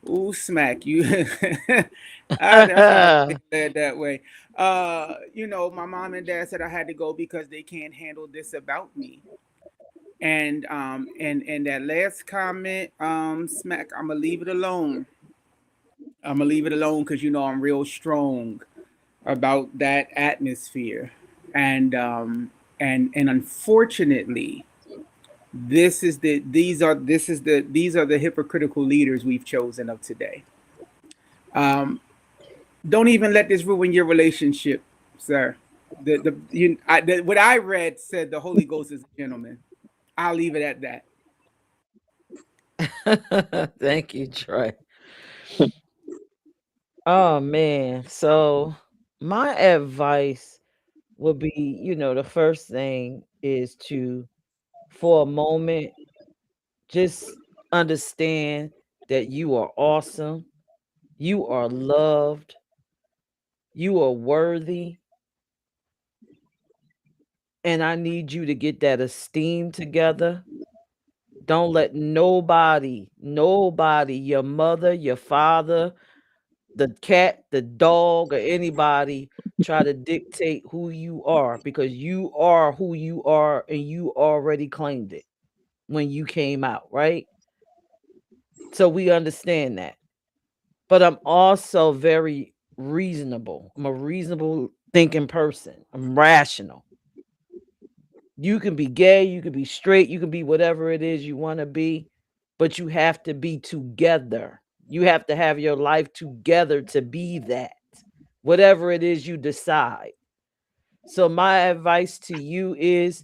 Ooh, smack you. That's why I was led that way. My mom and dad said I had to go because they can't handle this about me. And that last comment, smack, I'm gonna leave it alone. I'm gonna leave it alone because I'm real strong about that atmosphere. And unfortunately, these are the hypocritical leaders we've chosen of today. Um, don't even let this ruin your relationship, sir. What I read said the Holy Ghost is a gentleman. I'll leave it at that. Thank you, Trey. Oh man. So my advice would be, the first thing is to, for a moment, just understand that you are awesome, you are loved, you are worthy, and I need you to get that esteem together. Don't let nobody, your mother, your father, the cat, the dog, or anybody try to dictate who you are, because you are who you are and you already claimed it when you came out, right? So we understand that. But I'm also very reasonable. I'm a reasonable thinking person. I'm rational. You can be gay, you can be straight, you can be whatever it is you want to be, but you have to be together. You have to have your life together to be that, whatever it is you decide. So, my advice to you is,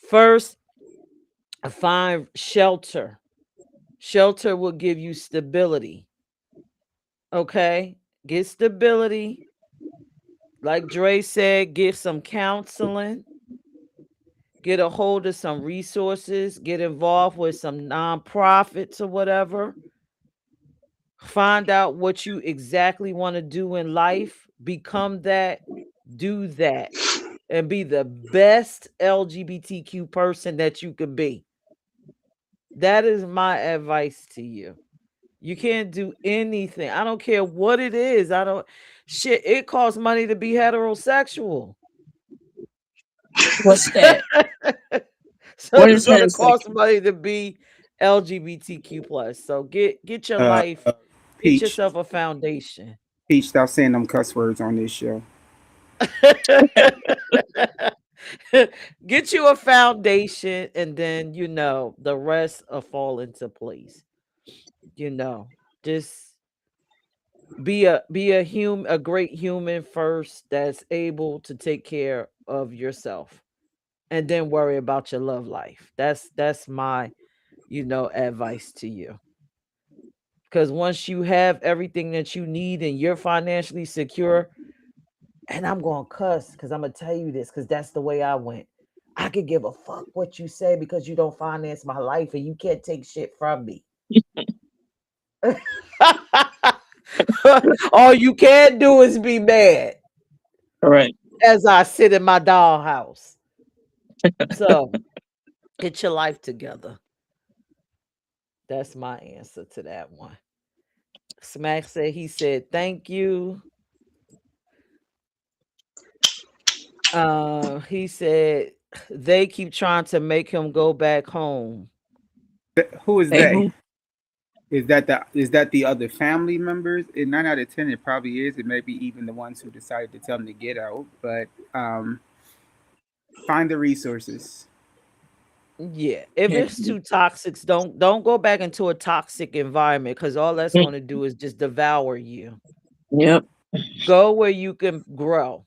first, find shelter. Shelter will give you stability. Okay. get stability. Like Dre said, get some counseling, get a hold of some resources, get involved with some nonprofits or whatever. Find out what you exactly want to do in life, become that, do that, and be the best LGBTQ person that you can be. That is my advice to you. You can't do anything. I don't care what it is. I don't shit. It costs money to be heterosexual. What's that? So What it's is gonna cost heterosexual? money to be LGBTQ plus. So get your Uh, life, uh, get Peach, yourself a foundation. Peach, stop saying them cuss words on this show. Get you a foundation, and then the rest will fall into place. You know, just be a great human first that's able to take care of yourself, and then worry about your love life. That's my advice to you. Because once you have everything that you need and you're financially secure, and I'm going to cuss because I'm going to tell you this because that's the way I went. I could give a fuck what you say because you don't finance my life and you can't take shit from me. All you can do is be mad Correct. as I sit in my dollhouse. So get your life together. That's my answer to that one. Smack said he said thank you. He said they keep trying to make him go back home. Who is Hey, they? who? Is that the other family members? And 9 out of 10, it probably is. It may be even the ones who decided to tell them to get out. But find the resources. Yeah, if Yeah. it's too toxic, don't go back into a toxic environment because all that's Mm, going to do is just devour you. yep. Go where you can grow.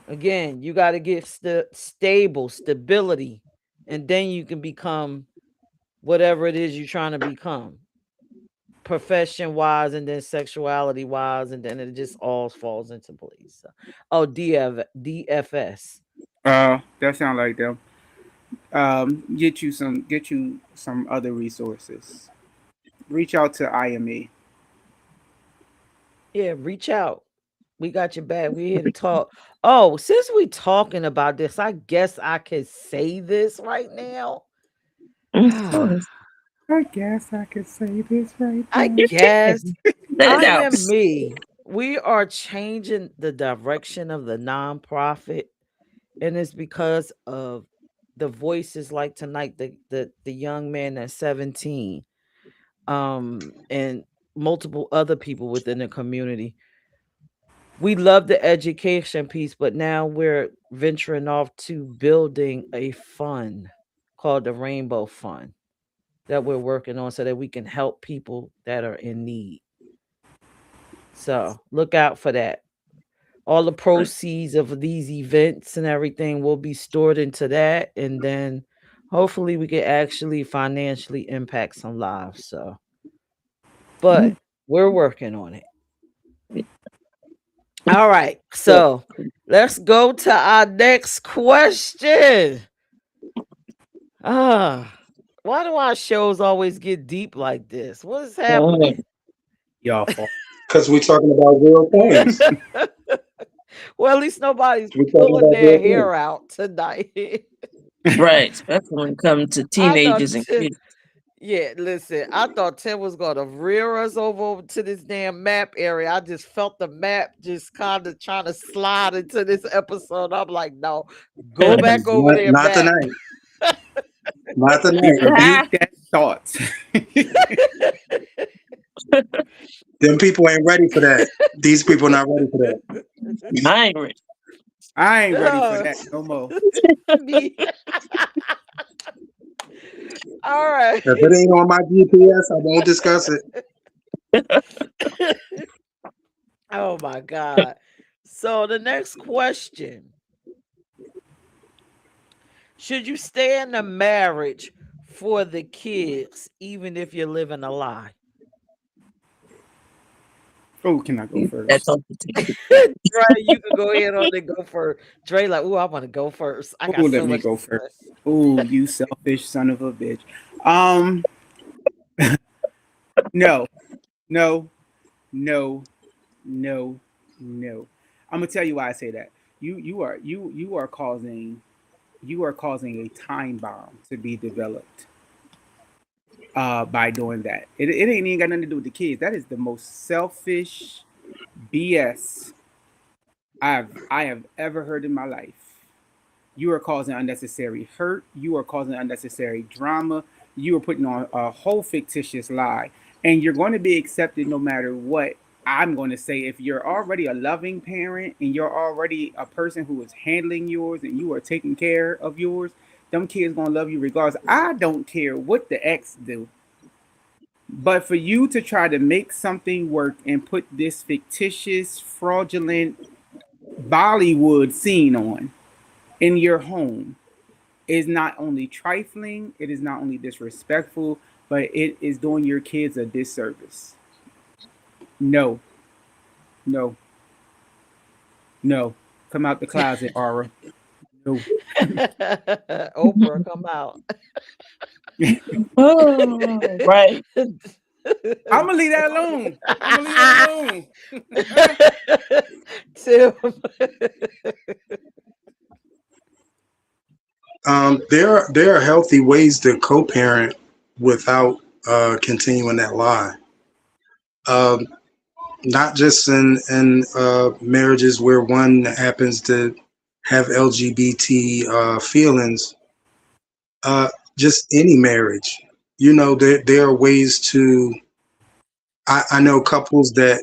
Again, you got to get stability, and then you can become whatever it is you're trying to become, profession wise, and then sexuality wise, and then it just all falls into place. Oh, DFS. That sound like them. Get you some other resources. Reach out to IME. Yeah, reach out. We got your back. We're here to talk. Oh, since we talking about this, I guess I can say this right now. Oh, I guess I could say this right I now. guess let it I out. am me. We are changing the direction of the nonprofit, and it's because of the voices like tonight, the young man that's 17, and multiple other people within the community. We love the education piece, but now we're venturing off to building a fund called the Rainbow Fund that we're working on so that we can help people that are in need. So look out for that. All the proceeds of these events and everything will be stored into that. And then hopefully we can actually financially impact some lives. So, but we're working on it. All right. Good. So let's go to our next question. Why do our shows always get deep like this? What is happening? Y'all fault. Because we're talking about real things. Well, at least nobody's We're talking pulling about their real things. hair out tonight. Right. Especially when it comes to I thought teenagers and Tim, kids. yeah, listen, I thought Tim was gonna rear us over to this damn map area. I just felt the map just kind of trying to slide into this episode. I'm like, no, go back over there, Not map. tonight. Not You tonight. rebuke that thought. Them people ain't ready for that. These people not ready for that. I ain't ready. I ain't ready for Oh, that no more. me. All right. If it ain't on my GPS, I won't discuss it. Oh my God. So the next question: should you stay in a marriage for the kids, even if you're living a lie? Oh, can I go That's first? all. Dre, you could go ahead on and go first. Dre, like, ooh, I want to go first. I Oh, got let so me much go to first. say. Oh, you selfish son of a bitch. Um, no, no, no, no, no. I'm gonna tell you why I say that. You are causing a time bomb to be developed by doing that. It ain't even got nothing to do with the kids. That is the most selfish BS I have ever heard in my life. You are causing unnecessary hurt. You are causing unnecessary drama. You are putting on a whole fictitious lie. And you're going to be accepted no matter what. I'm going to say if you're already a loving parent and you're already a person who is handling yours and you are taking care of yours, them kids going to love you regardless. I don't care what the ex do. But for you to try to make something work and put this fictitious, fraudulent Bollywood scene on in your home is not only trifling, it is not only disrespectful, but it is doing your kids a disservice. No, no, no. Come out the closet, Aura. No. Oprah, come out. Oh, right. I'm gonna leave that alone. I'm gonna leave that alone. Tim. There are healthy ways to co-parent without continuing that lie. Um, Not just in marriages where one happens to have LGBT feelings. Uh, just any marriage. There are ways to. I know couples that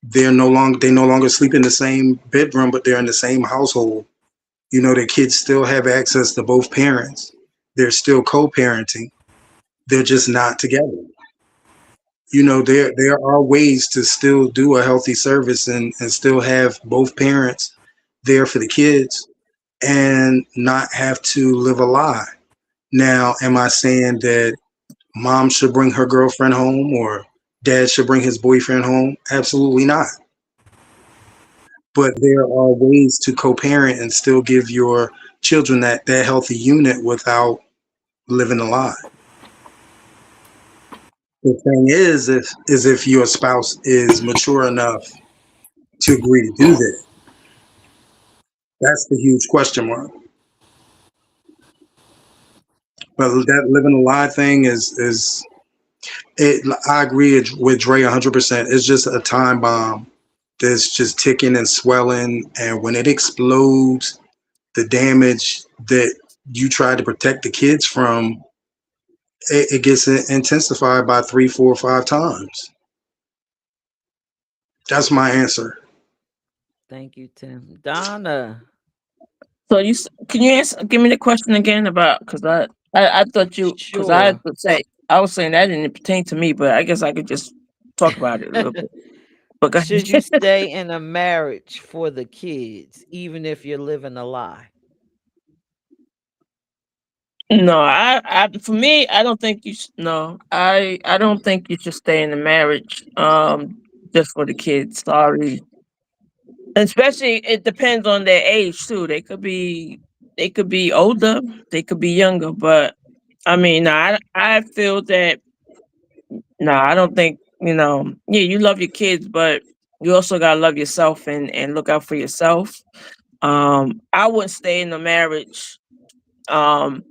they no longer sleep in the same bedroom, but they're in the same household. Their kids still have access to both parents. They're still co-parenting. They're just not together. There are ways to still do a healthy service and still have both parents there for the kids and not have to live a lie. Now, am I saying that mom should bring her girlfriend home or dad should bring his boyfriend home? Absolutely not. But there are ways to co-parent and still give your children that healthy unit without living a lie. The thing is if your spouse is mature enough to agree to do that. That's the huge question mark. But that living a lie thing is it. I agree with Dre 100%. It's just a time bomb that's just ticking and swelling, and when it explodes, the damage that you try to protect the kids from, it gets intensified by 3, 4, 5 times. That's my answer. Thank you, Tim. Donna. So can you give me the question again about because I thought you because I had Sure. to say I was saying that didn't pertain to me, but I guess I could just talk about it a little bit. But go Should you ahead. stay in a marriage for the kids, even if you're living a lie? No, for me, I don't think you. No, I don't think you should stay in a marriage. Just for the kids. Sorry, especially it depends on their age too. They could be older, they could be younger, but I mean, I feel that no, I don't think Yeah, you love your kids, but you also gotta love yourself and look out for yourself. I wouldn't stay in a marriage. Um,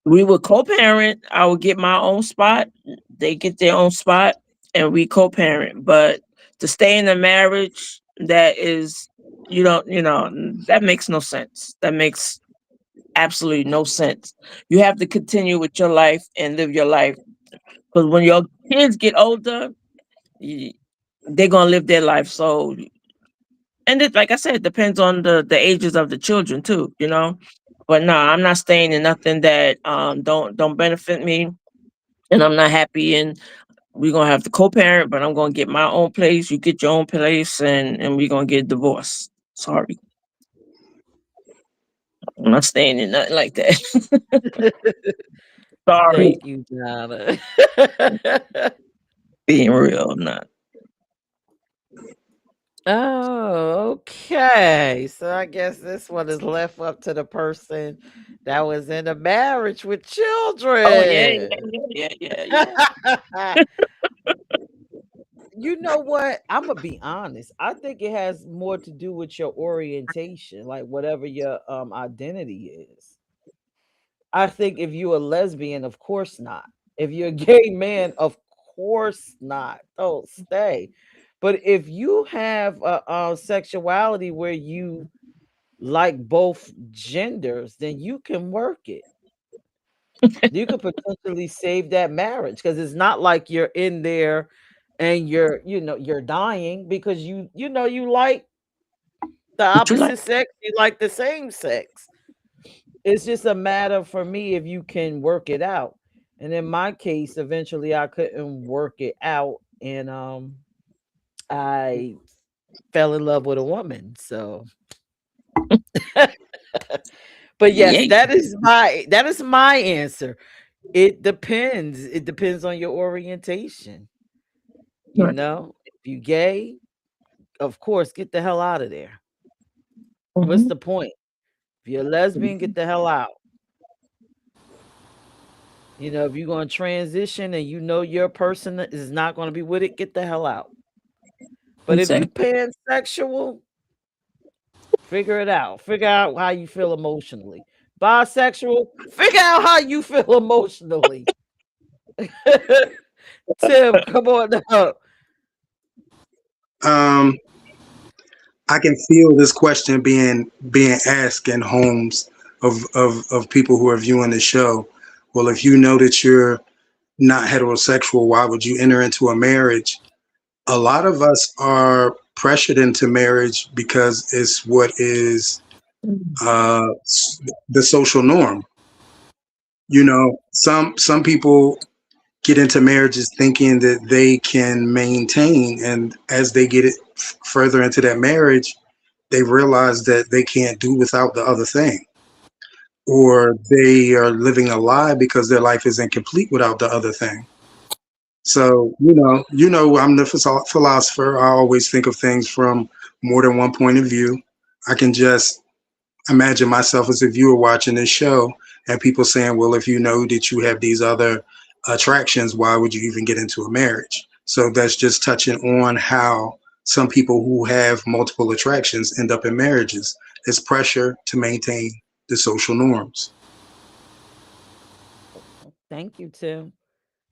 we would co-parent. I would get my own spot. They get their own spot, and we co-parent. But to stay in a marriage that is, that makes no sense. That makes absolutely no sense. You have to continue with your life and live your life. Because when your kids get older, y- they're gonna live their life. So, and it, like I said, it depends on the ages of the children too. But no, I'm not staying in nothing that don't benefit me, and I'm not happy. And we're gonna have to co-parent, but I'm gonna get my own place. You get your own place, and we're gonna get divorced. Sorry, I'm not staying in nothing like that. Sorry, Thank you, Donna. being real, I'm not. Oh, okay. So I guess this one is left up to the person that was in a marriage with Oh yeah, children. yeah. You know what? I'm gonna be honest. I think it has more to do with your orientation, like whatever your identity is. I think if you're a lesbian, of course not. If you're a gay man, of course not. Don't stay. But if you have a sexuality where you like both genders, then you can work it. You could potentially save that marriage because it's not like you're in there and you're dying because you like the What you like? opposite sex, you like the same sex. It's just a matter for me if you can work it out. And in my case, eventually I couldn't work it out and I fell in love with a woman. So but yes, Yeah, that is my answer. It depends. It depends on your orientation. You right. know, if you gay, of course, get the hell out of there. What's Mhm. the point? If you're a lesbian, get the hell out. If you're going to transition and your person is not going to be with it, get the hell out. But if you Exactly. pansexual, figure it out. Figure out how you feel emotionally. Bisexual, figure out how you feel emotionally. Tim, come on up. Um, I can feel this question being asked in homes of people who are viewing the show. Well, if you know that you're not heterosexual, why would you enter into a marriage? A lot of us are pressured into marriage because it's what is Mhm. uh, the social norm. Some people get into marriages thinking that they can maintain, and as they get it further into that marriage, they realize that they can't do without the other thing, or they are living a lie because their life is incomplete without the other thing. So, I'm the philosopher. I always think of things from more than one point of view. I can just imagine myself as a viewer watching this show and people saying, well, if you know that you have these other attractions, why would you even get into a marriage? So that's just touching on how some people who have multiple attractions end up in marriages. It's pressure to maintain the social norms. Thank you, Tim.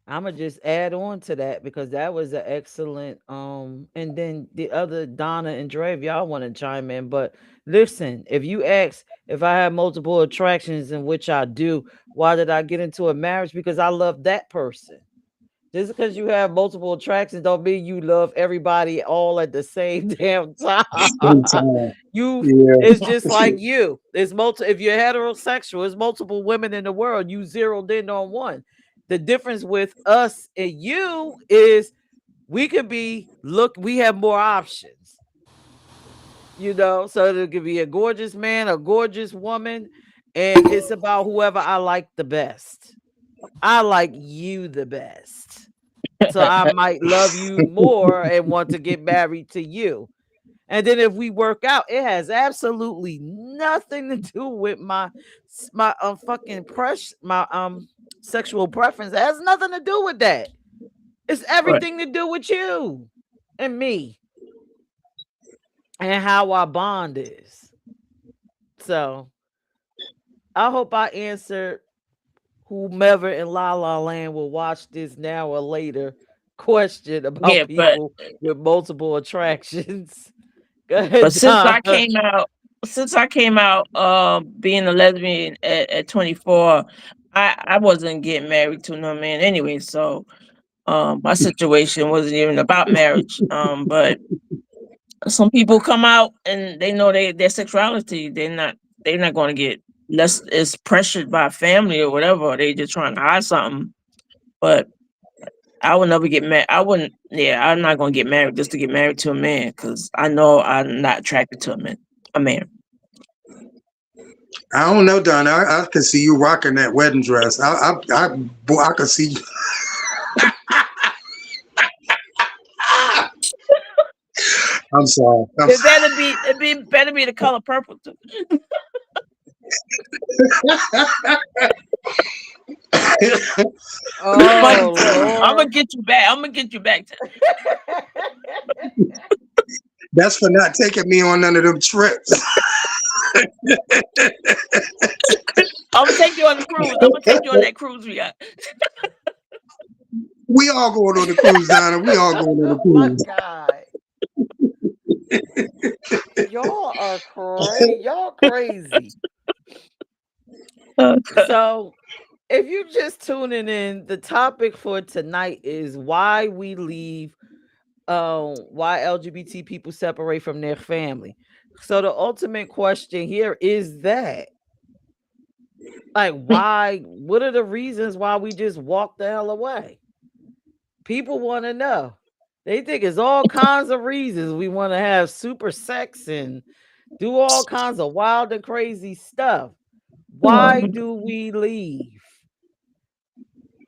I'ma just add on to that because that was an excellent and then the other Donna and Dre, if y'all want to chime in. But listen, if you ask if I have multiple attractions, in which I do, why did I get into a marriage? Because I love that person. Just because you have multiple attractions don't mean you love everybody all at the same damn time. Same time. you Yeah. it's just like you. It's if you're heterosexual, it's multiple women in the world. You zeroed in on one. The difference with us and you is we have more options. So there could be a gorgeous man, a gorgeous woman, and it's about whoever I like the best. I like you the best. So I might love you more and want to get married to you. And then if we work out, it has absolutely nothing to do with my fucking my sexual preference. It has nothing to do with that. It's Right. everything to do with you and me and how our bond is. So I hope I answered whomever in La La Land will watch this now or later question about Yeah, people with multiple attractions. Go but ahead, since John. I came out being a lesbian at 24, I wasn't getting married to no man anyway, so my situation wasn't even about marriage. But some people come out and they know their sexuality. They're not going to get less is pressured by family or whatever. Or they just trying to hide something. But I would never get married. I wouldn't. Yeah, I'm not going to get married just to get married to a man because I know I'm not attracted to a man. A man. I don't know, Don. I can see you rocking that wedding dress. Boy, I can see. I'm sorry. It better be the color purple too. You funny, Oh Terry. I'm gonna Lord. get you back. I'm gonna get you back. That's for not taking me on none of them trips. I'm gonna take you on the cruise. I'm gonna take you on that cruise we got. We all going on the cruise, Donna. We all going on the Oh my cruise. God. Y'all are crazy. Y'all crazy. So, if you just tuning in, the topic for tonight is why we leave, why LGBT people separate from their family. So the ultimate question here is that, like, why? What are the reasons why we just walk the hell away? People want to know. They think it's all kinds of reasons. We want to have super sex and do all kinds of wild and crazy stuff. Why do we leave?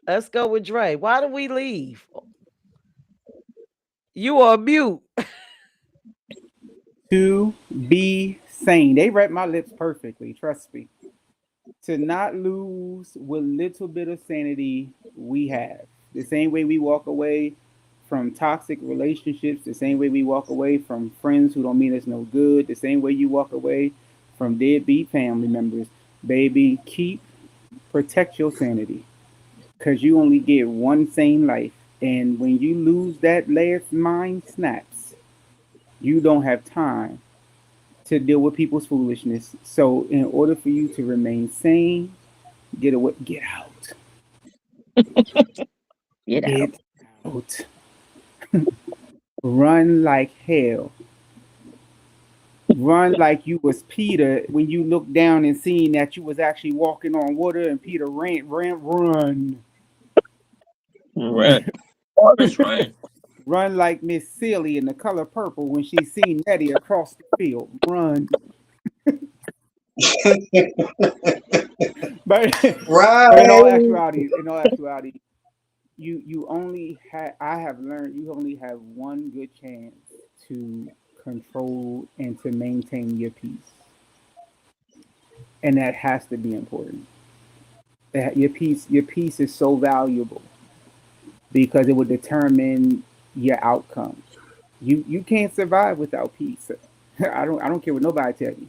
Let's go with Dre. Why do we leave? You are mute. To be sane. They read my lips perfectly. Trust me. To not lose what little bit of sanity we have. The same way we walk away from toxic relationships, the same way we walk away from friends who don't mean us no good, the same way you walk away from deadbeat family members. Baby, protect your sanity. Because you only get one sane life. And when you lose that last mind snaps, you don't have time to deal with people's foolishness. So, in order for you to remain sane, get away, get out, Get out. get out, run like hell, run like you was Peter when you looked down and seen that you was actually walking on water, and Peter run, Right. Oh, that's right. run like Miss Celie in The Color Purple when she seen Nettie across the field, run. But in all Right. actuality, you only have I have learned you only have one good chance to control and to maintain your peace, and that has to be important. That your peace is so valuable because it will determine your outcome. You can't survive without peace. I don't care what nobody tell you.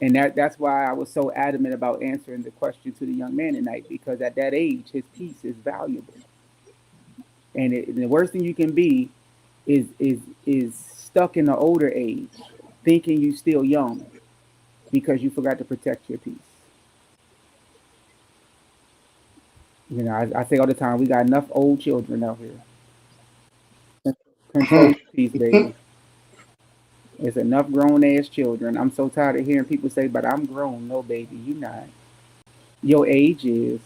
And that's why I was so adamant about answering the question to the young man tonight, because at that age his peace is valuable. And the worst thing you can be is stuck in the older age thinking you still young because you forgot to protect your peace. I say all the time, we got enough old children out here. Control your peace, baby. There's enough grown ass children. I'm so tired of hearing people say, "But I'm grown." No, baby, you not. Your age is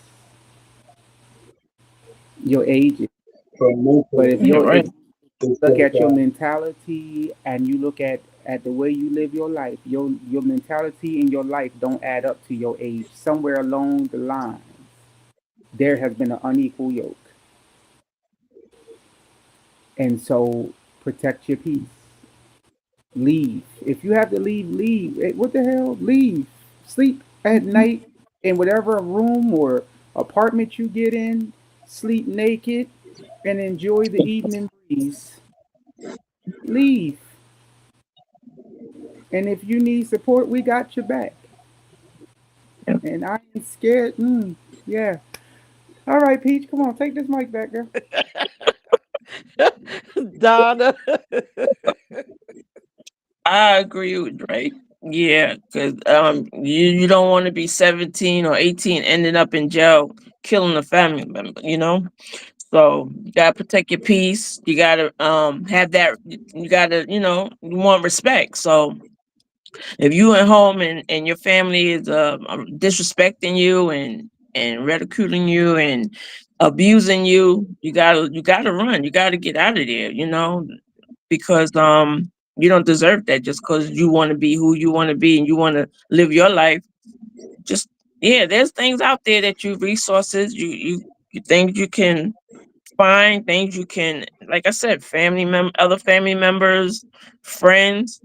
your age is. For most But people, You're if right. you it's look at your like, mentality and you look at the way you live your life, your mentality and your life don't add up to your age. Somewhere along the line, there has been an unequal yoke, and so protect your peace. Leave. If you have to leave, leave. What the hell? Leave. Sleep at night in whatever room or apartment you get in. Sleep naked and enjoy the evening breeze. Leave. And if you need support, we got your back. And I ain't scared. Yeah. All right, Peach, come on, take this mic back, girl. Donna. I agree with Drake. Yeah, because you don't want to be 17 or 18 ending up in jail killing a family member, you know? So you gotta protect your peace. You gotta have that you gotta, you want respect. So if you at home and your family is disrespecting you and ridiculing you and abusing you, you gotta run. You gotta get out of there, because you don't deserve that just because you want to be who you want to be and you want to live your life. Just, yeah, there's things out there that you resources you think you can find things you can, like I said, other family members, friends,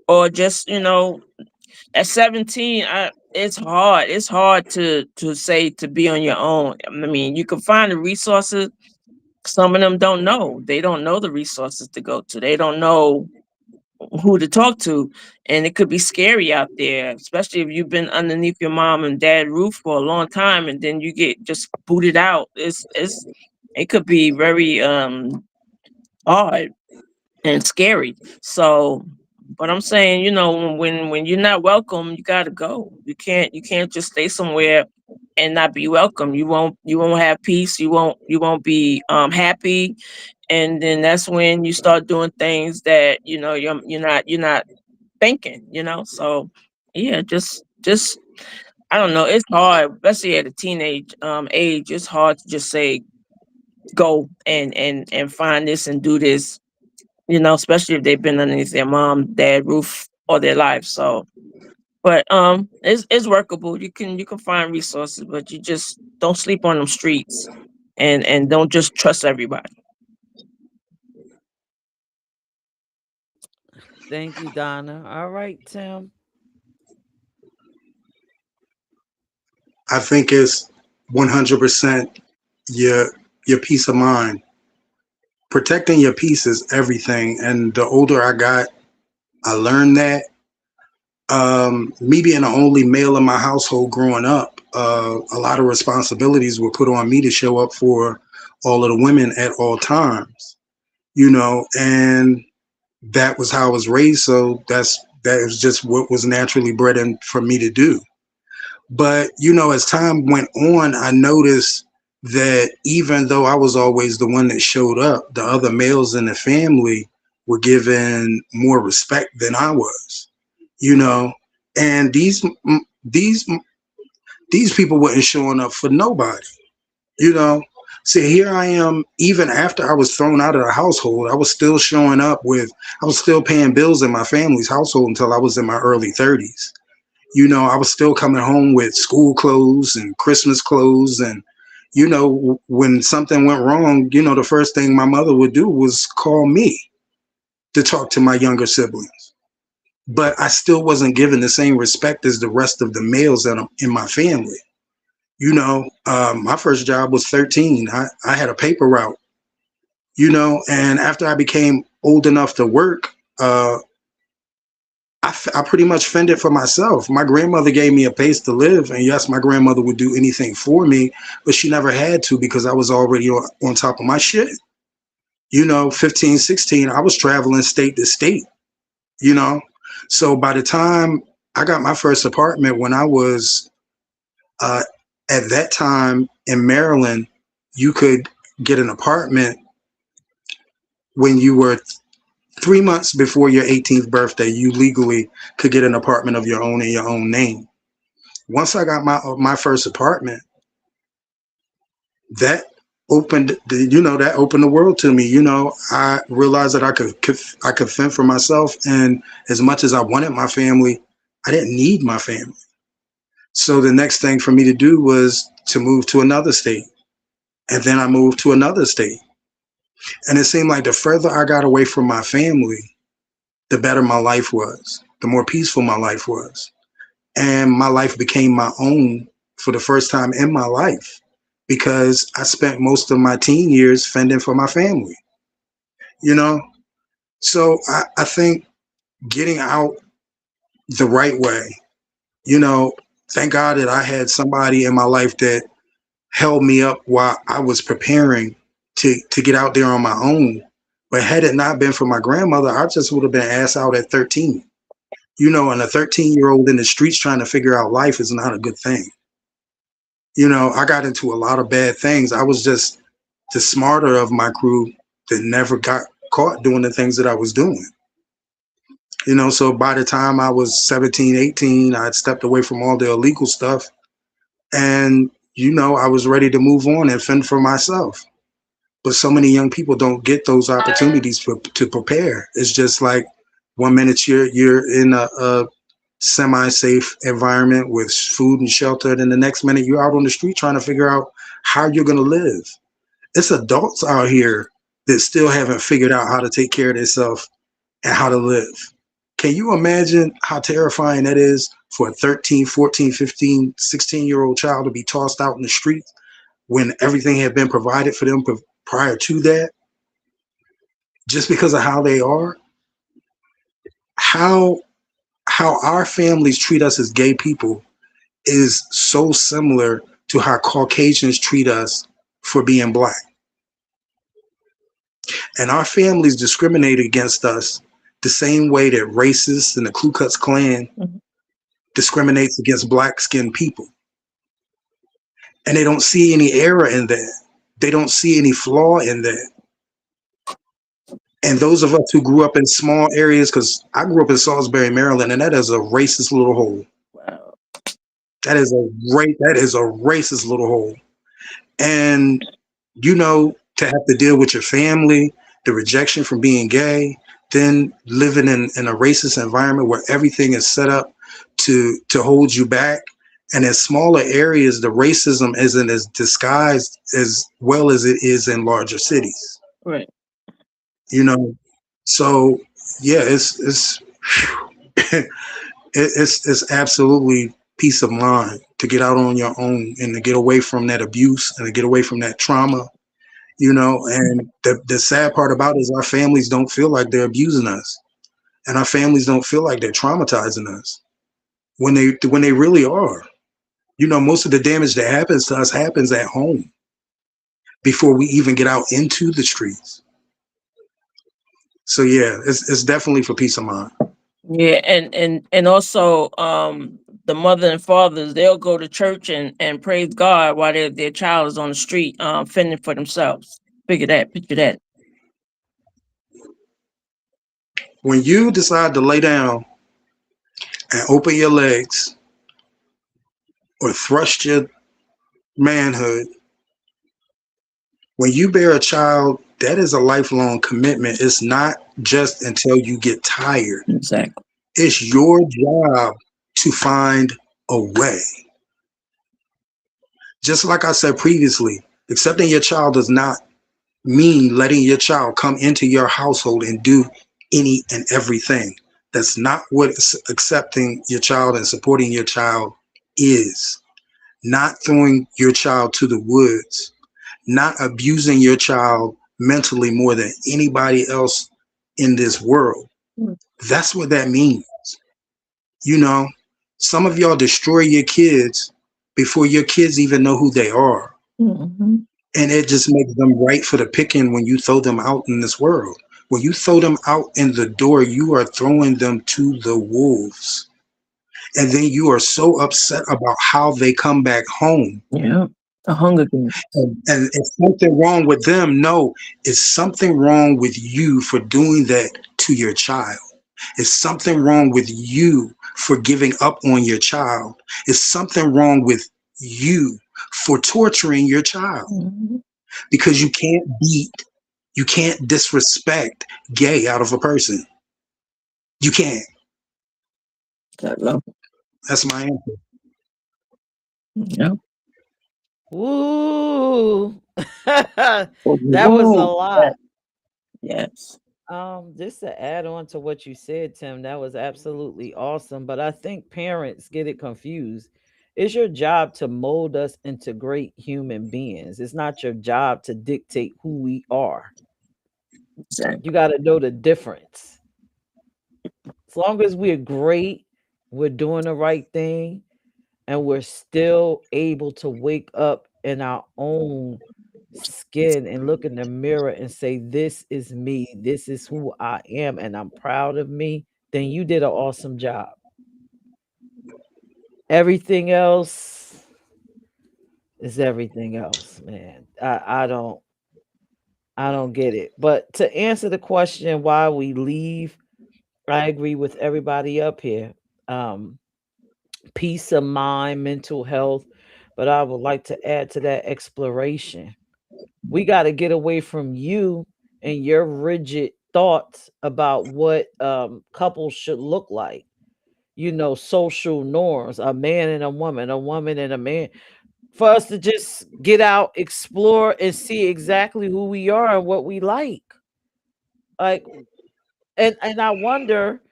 or just, at 17, it's hard. It's hard to say to be on your own. I mean, you can find the resources. Some of them don't know. They don't know the resources to go to. They don't know who to talk to, and it could be scary out there, especially if you've been underneath your mom and dad roof for a long time, and then you get just booted out. It could be very hard and scary. So, but I'm saying, when you're not welcome, you gotta go. You can't just stay somewhere and not be welcome. You won't have peace. You won't be happy, and then that's when you start doing things that you're not thinking. So yeah, just I don't know. It's hard, especially at a teenage age. It's hard to just say go and find this and do this, especially if they've been underneath their mom, dad roof all their life. So, but it's workable. You can find resources, but you just don't sleep on them streets, and don't just trust everybody. Thank you, Donna. All right, Tim. I think it's 100% your peace of mind. Protecting your peace is everything. And the older I got, I learned that. Me being the only male in my household growing up, a lot of responsibilities were put on me to show up for all of the women at all times, and that was how I was raised. So that was just what was naturally bred in for me to do. But, as time went on, I noticed that even though I was always the one that showed up, the other males in the family were given more respect than I was, and these these people weren't showing up for nobody, you know. See, here I am, even after I was thrown out of the household, I was still showing up I was still paying bills in my family's household until I was in my early 30s. I was still coming home with school clothes and Christmas clothes. And, when something went wrong, the first thing my mother would do was call me to talk to my younger siblings. But I still wasn't given the same respect as the rest of the males in my family. My first job was 13. I had a paper route, and after I became old enough to work, I pretty much fended for myself. My grandmother gave me a place to live. And yes, my grandmother would do anything for me, but she never had to because I was already on top of my shit. 15, 16, I was traveling state to state, you know? So by the time I got my first apartment when I was at that time in Maryland, you could get an apartment when you were 3 months before your 18th birthday. You legally could get an apartment of your own in your own name. Once I got my first apartment, that opened the world to me. I realized that I could fend for myself, and as much as I wanted my family, I didn't need my family. So the next thing for me to do was to move to another state. And then I moved to another state. And it seemed like the further I got away from my family, the better my life was, the more peaceful my life was. And my life became my own for the first time in my life, because I spent most of my teen years fending for my family, So I think getting out the right way, thank God that I had somebody in my life that held me up while I was preparing to get out there on my own. But had it not been for my grandmother, I just would have been ass out at 13. And a 13-year-old in the streets trying to figure out life is not a good thing. I got into a lot of bad things. I was just the smarter of my crew that never got caught doing the things that I was doing. So by the time I was 17, 18, I'd stepped away from all the illegal stuff. And, I was ready to move on and fend for myself. But so many young people don't get those opportunities to prepare. It's just like 1 minute you're in a semi-safe environment with food and shelter, and then the next minute you're out on the street trying to figure out how you're going to live. It's adults out here that still haven't figured out how to take care of themselves and how to live. Can you imagine how terrifying that is for a 13, 14, 15, 16-year-old child to be tossed out in the streets when everything had been provided for them prior to that, just because of how they are? How our families treat us as gay people is so similar to how Caucasians treat us for being black. And our families discriminate against us the same way that racists and the Ku Klux Klan discriminates against black-skinned people. And they don't see any error in that. They don't see any flaw in that. And those of us who grew up in small areas, because I grew up in Salisbury, Maryland, and that is a racist little hole. Wow. That is a racist little hole. And to have to deal with your family, the rejection from being gay, then living in a racist environment where everything is set up to hold you back. And in smaller areas, the racism isn't as disguised as well as it is in larger cities. Right. So yeah, it's absolutely peace of mind to get out on your own and to get away from that abuse and to get away from that trauma. And the sad part about it is our families don't feel like they're abusing us, and our families don't feel like they're traumatizing us when they really are. Most of the damage that happens to us happens at home before we even get out into the streets. So yeah, it's definitely for peace of mind. Yeah, and also the mother and fathers, they'll go to church and praise God while their child is on the street fending for themselves. Picture that. When you decide to lay down and open your legs or thrust your manhood, when you bear a child, that is a lifelong commitment. It's not just until you get tired. Exactly. It's your job to find a way. Just like I said previously, accepting your child does not mean letting your child come into your household and do any and everything. That's not what accepting your child and supporting your child is. Not throwing your child to the woods, not abusing your child mentally more than anybody else in this world. That's what that means. Some of y'all destroy your kids before your kids even know who they are. Mm-hmm. And it just makes them right for the picking when you throw them out in this world. When you throw them out in the door, you are throwing them to the wolves. And then you are so upset about how they come back home. Yeah, the Hunger Games. And it's something wrong with them. No, it's something wrong with you for doing that to your child. It's something wrong with you for giving up on your child. It's something wrong with you for torturing your child. Mm-hmm. Because you can't disrespect gay out of a person. You can't. That's my answer. Yeah. Ooh. That was a lot. Yes. Just to add on to what you said, Tim, that was absolutely awesome. But I think parents get it confused. It's your job to mold us into great human beings. It's not your job to dictate who we are. Exactly. You got to know the difference. As long as we're great, we're doing the right thing, and we're still able to wake up in our own skin and look in the mirror and say, this is me, this is who I am, and I'm proud of me, then you did an awesome job. Everything else is everything else, man. I don't get it. But to answer the question why we leave, I agree with everybody up here. Um, Peace of mind, mental health, but I would like to add to that exploration. We got to get away from you and your rigid thoughts about what couples should look like. Social norms, a man and a woman and a man. for us to just get out, explore, and see exactly who we are and what we like. Like, and I wonder,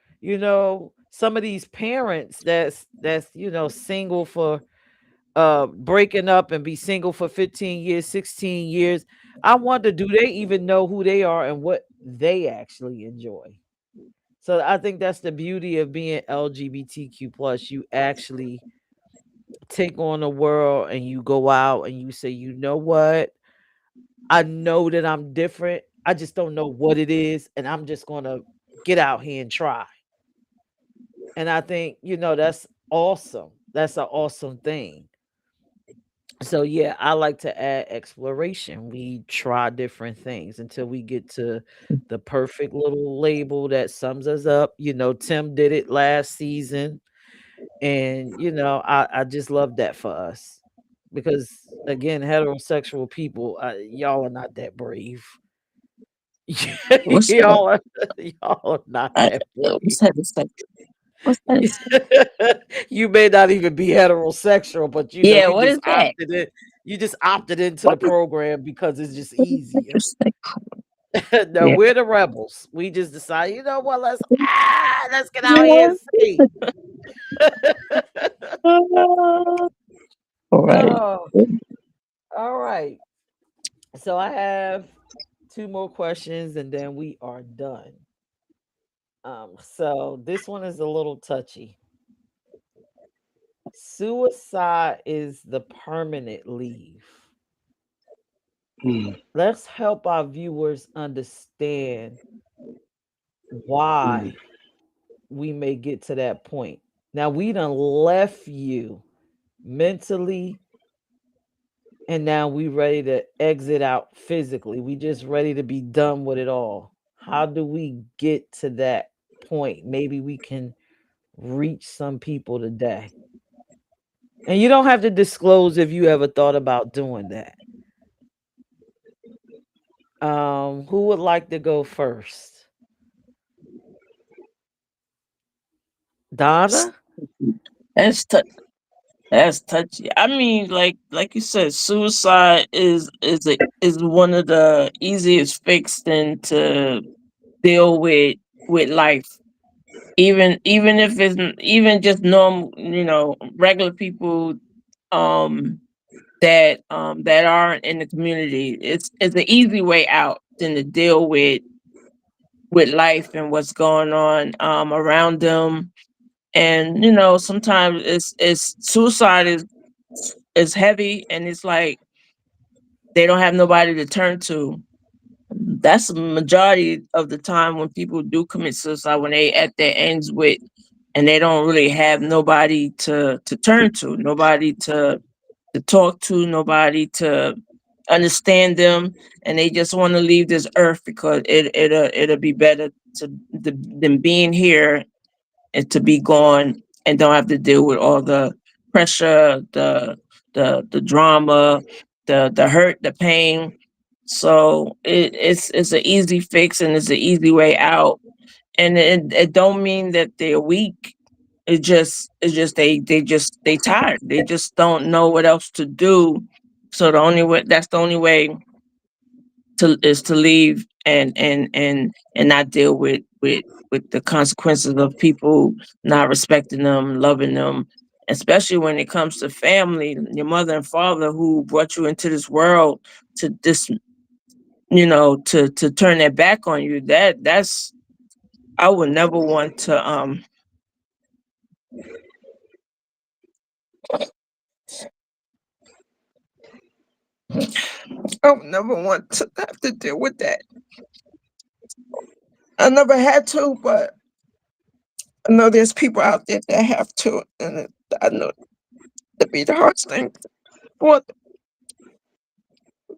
some of these parents that's single for breaking up and be single for 15 years, 16 years. I wonder, do they even know who they are and what they actually enjoy? So I think that's the beauty of being LGBTQ plus. You actually take on the world and you go out and you say, you know what? I know that I'm different. I just don't know what it is. And I'm just gonna get out here and try. And I think, that's awesome. That's an awesome thing. So yeah, I like to add exploration. We try different things until we get to the perfect little label that sums us up. Tim did it last season, and I just love that for us because again, heterosexual people, y'all are not that brave. What's that? y'all are y'all are not I, that brave. what's heterosexual? What's that? You may not even be heterosexual, but Yeah, you what just is that? opted in. You just opted into the What is, program because it's just what is easier. heterosexual? No, Yeah. we're the rebels. We just decide, you know what? Let's get out here What and is see. all right. Oh, all right. So I have two more questions, and then we are done. So this one is a little touchy. Suicide is the permanent leave. Mm, Let's help our viewers understand mm, why we may get to that point. Now we done left you mentally, and now we ready to exit out physically. We just ready to be done with it all. How do we get to that point? Maybe we can reach some people today. And you don't have to disclose if you ever thought about doing that. Who would like to go first? Donna? That's tou- that's touchy. I mean, like you said, suicide is one of the easiest fix than to deal with life. Even if it's even just normal, regular people um that aren't in the community. It's an easy way out than to deal with life and what's going on around them. And sometimes it's suicide is heavy, and it's like they don't have nobody to turn to. That's the majority of the time when people do commit suicide, when they at their ends with, and they don't really have nobody to turn to, nobody to talk to, nobody to understand them, and they just want to leave this earth because it'll be better than being here and to be gone and don't have to deal with all the pressure, the drama, the hurt, the pain. So it's an easy fix and it's an easy way out. And it don't mean that they're weak. It's just they tired. They just don't know what else to do. So the only way that's the only way to leave and not deal with the consequences of people not respecting them, loving them, especially when it comes to family, your mother and father who brought you into this world to this, to turn their back on you. That's I would never want to I would never want to have to deal with that. I never had to, but I know there's people out there that have to, and I know to be the hardest thing. Well,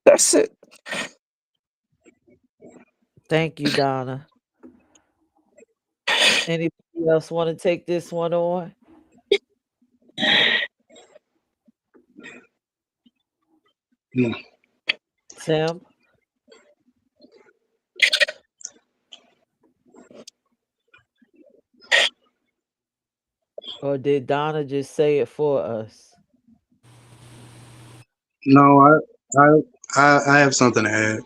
that's it. Thank you, Donna. Anybody else want to take this one on? mm. Tim? Or did Donna just say it for us? No, I have something to add.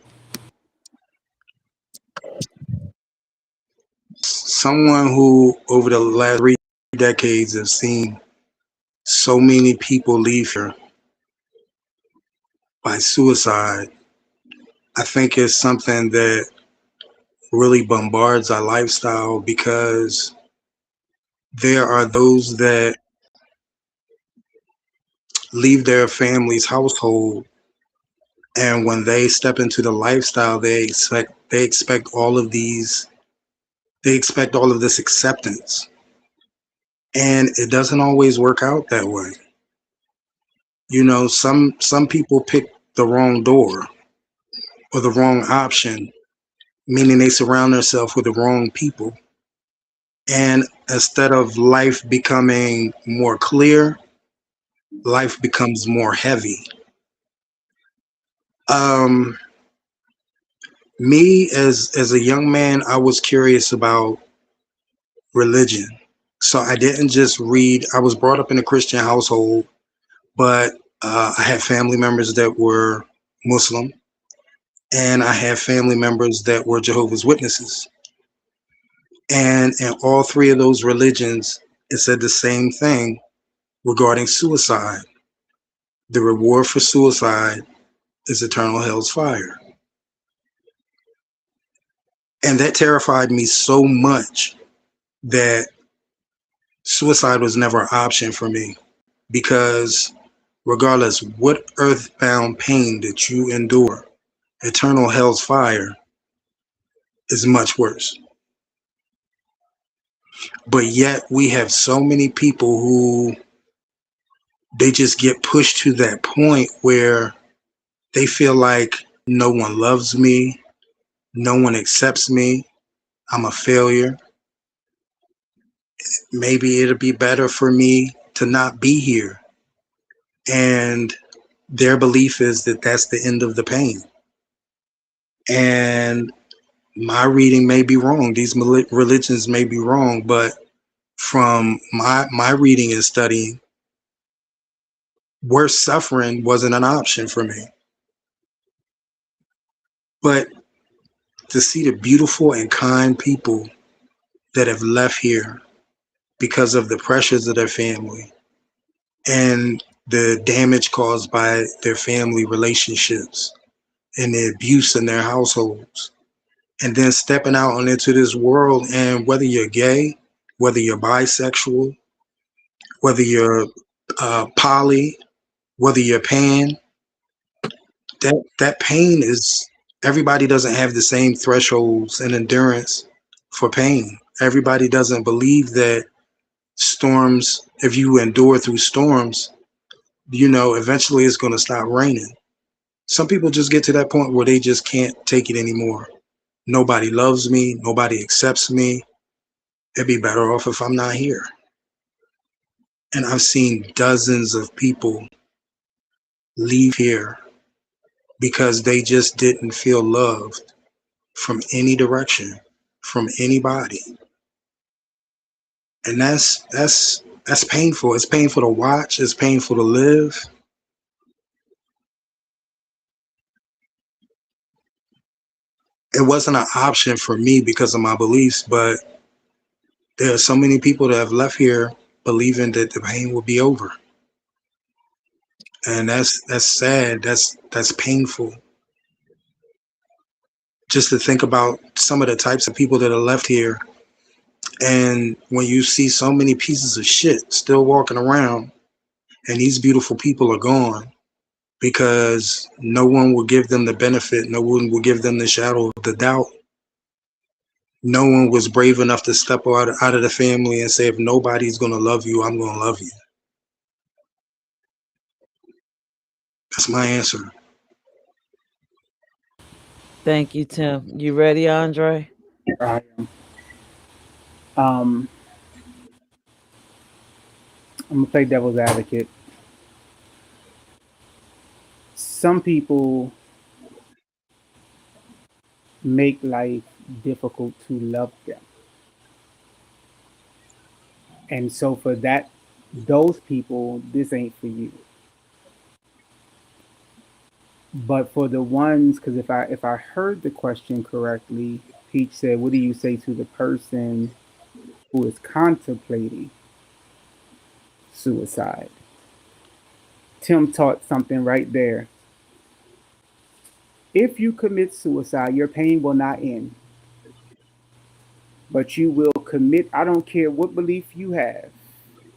Someone who, over the last 3 decades, has seen so many people leave here by suicide. I think it's something that really bombards our lifestyle because there are those that leave their family's household, and when they step into the lifestyle, they expect all of these, they expect all of this acceptance, and it doesn't always work out that way. Some people pick the wrong door or the wrong option, meaning they surround themselves with the wrong people, and instead of life becoming more clear, life becomes more heavy. um Me, as a young man, I was curious about religion. So I didn't just read. I was brought up in a Christian household, but I had family members that were Muslim, and I had family members that were Jehovah's Witnesses. And in all three of those religions, it said the same thing regarding suicide. The reward for suicide is eternal hell's fire. And that terrified me so much that suicide was never an option for me, because regardless what earthbound pain that you endure, eternal hell's fire is much worse. But yet we have so many people who, they just get pushed to that point where they feel like no one loves me, no one accepts me, I'm a failure. Maybe it'll be better for me to not be here. And their belief is that that's the end of the pain. And my reading may be wrong. These religions may be wrong, but from my reading and studying, worse suffering wasn't an option for me. But to see the beautiful and kind people that have left here because of the pressures of their family and the damage caused by their family relationships and the abuse in their households, and then stepping out into this world, and whether you're gay, whether you're bisexual, whether you're poly, whether you're pan, that pain is, everybody doesn't have the same thresholds and endurance for pain. Everybody doesn't believe that storms, if you endure through storms, eventually it's going to stop raining. Some people just get to that point where they just can't take it anymore. Nobody loves me, nobody accepts me. It'd be better off if I'm not here. And I've seen dozens of people leave here because they just didn't feel loved from any direction, from anybody. And that's painful. It's painful to watch, it's painful to live. It wasn't an option for me because of my beliefs, but there are so many people that have left here believing that the pain will be over. And that's sad. That's painful. Just to think about some of the types of people that are left here. And when you see so many pieces of shit still walking around, and these beautiful people are gone because no one will give them the benefit, no one will give them the shadow of the doubt. No one was brave enough to step out of the family and say, if nobody's going to love you, I'm going to love you. That's my answer. Thank you, Tim. You ready, Andre? I am. Um, I'm gonna play devil's advocate. Some people make life difficult to love them, and so for that, those people, this ain't for you. But for the ones, because if I heard the question correctly, Peach said, "What do you say to the person who is contemplating suicide?" Tim taught something right there. If you commit suicide, your pain will not end, but you will commit. I don't care what belief you have.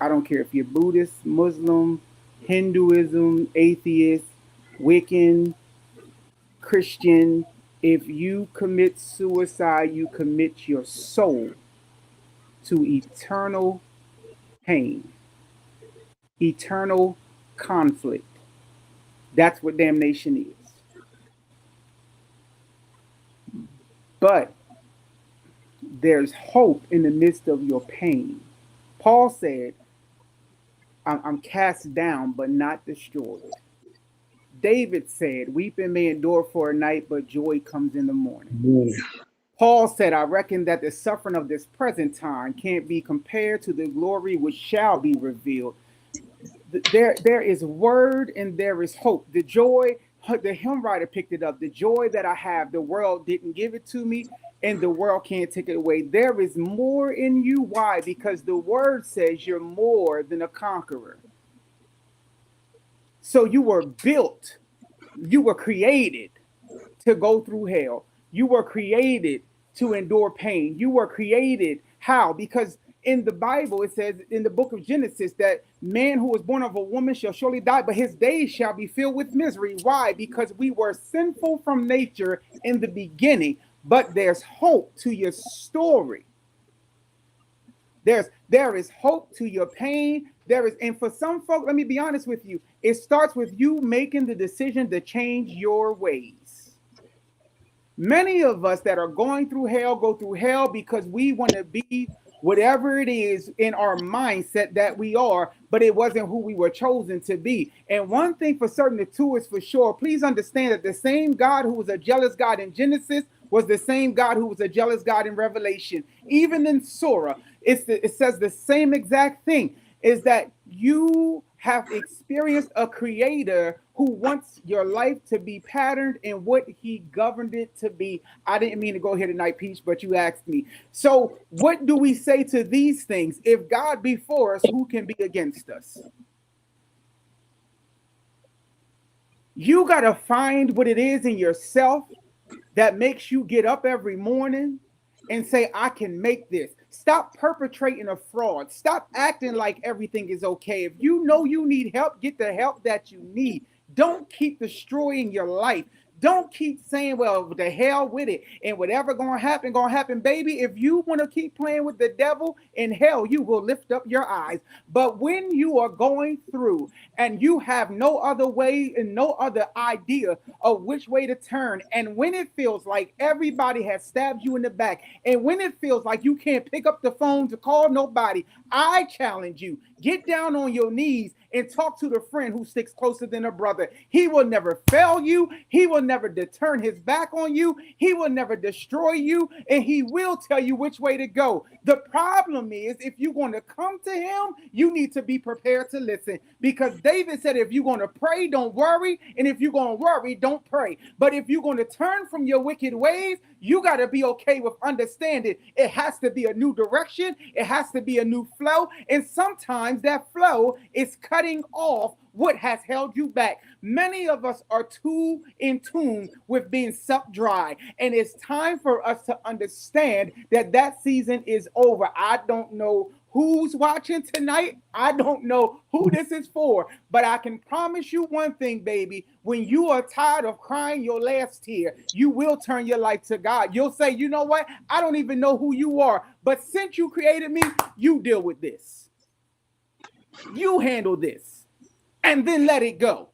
I don't care if you're Buddhist, Muslim, Hinduism, atheist, Wiccan, Christian. If you commit suicide, you commit your soul to eternal pain, eternal conflict. That's what damnation is. But there's hope in the midst of your pain. Paul said, I'm cast down, but not destroyed. David said, weeping may endure for a night, but joy comes in the morning. Yeah. Paul said, I reckon that the suffering of this present time can't be compared to the glory which shall be revealed. There is word and there is hope. The joy, the hymn writer picked it up. The joy that I have, the world didn't give it to me, and the world can't take it away. There is more in you. Why? Because the word says you're more than a conqueror. So you were built, you were created to go through hell. You were created to endure pain. You were created how? Because in the Bible, it says in the book of Genesis that man who was born of a woman shall surely die, but his days shall be filled with misery. Why? Because we were sinful from nature in the beginning, but there's hope to your story. There is hope to your pain. There is, and for some folk, let me be honest with you, it starts with you making the decision to change your ways. Many of us that are going through hell go through hell because we want to be whatever it is in our mindset that we are, but it wasn't who we were chosen to be. And one thing for certain, the two is for sure. Please understand that the same God who was a jealous God in Genesis was the same God who was a jealous God in Revelation. Even in Surah, it says the same exact thing, is that you have experienced a creator who wants your life to be patterned in what he governed it to be. I didn't mean to go here tonight, Peach, but you asked me. So what do we say to these things? If God be for us, who can be against us? You got to find what it is in yourself that makes you get up every morning and say, I can make this. Stop perpetrating a fraud. Stop acting like everything is okay. If you know you need help, get the help that you need. Don't keep destroying your life. Don't keep saying, well, the hell with it. And whatever gonna happen, baby. If you want to keep playing with the devil, in hell, you will lift up your eyes. But when you are going through and you have no other way and no other idea of which way to turn, and when it feels like everybody has stabbed you in the back, and when it feels like you can't pick up the phone to call nobody, I challenge you, get down on your knees and talk to the friend who sticks closer than a brother. He will never fail you. He will never turn his back on you. He will never destroy you, and he will tell you which way to go. The problem is, if you're going to come to him, you need to be prepared to listen, because David said, if you're going to pray, don't worry, and if you're going to worry, don't pray. But if you're going to turn from your wicked ways, you got to be okay with understanding it has to be a new direction. It has to be a new flow. And sometimes that flow is cutting off what has held you back. Many of us are too in tune with being sucked dry. And it's time for us to understand that that season is over. I don't know who's watching tonight. I don't know who this is for, but I can promise you one thing, baby. When you are tired of crying your last tear, you will turn your life to God. You'll say, you know what? I don't even know who you are, but since you created me, you deal with this. You handle this, and then let it go.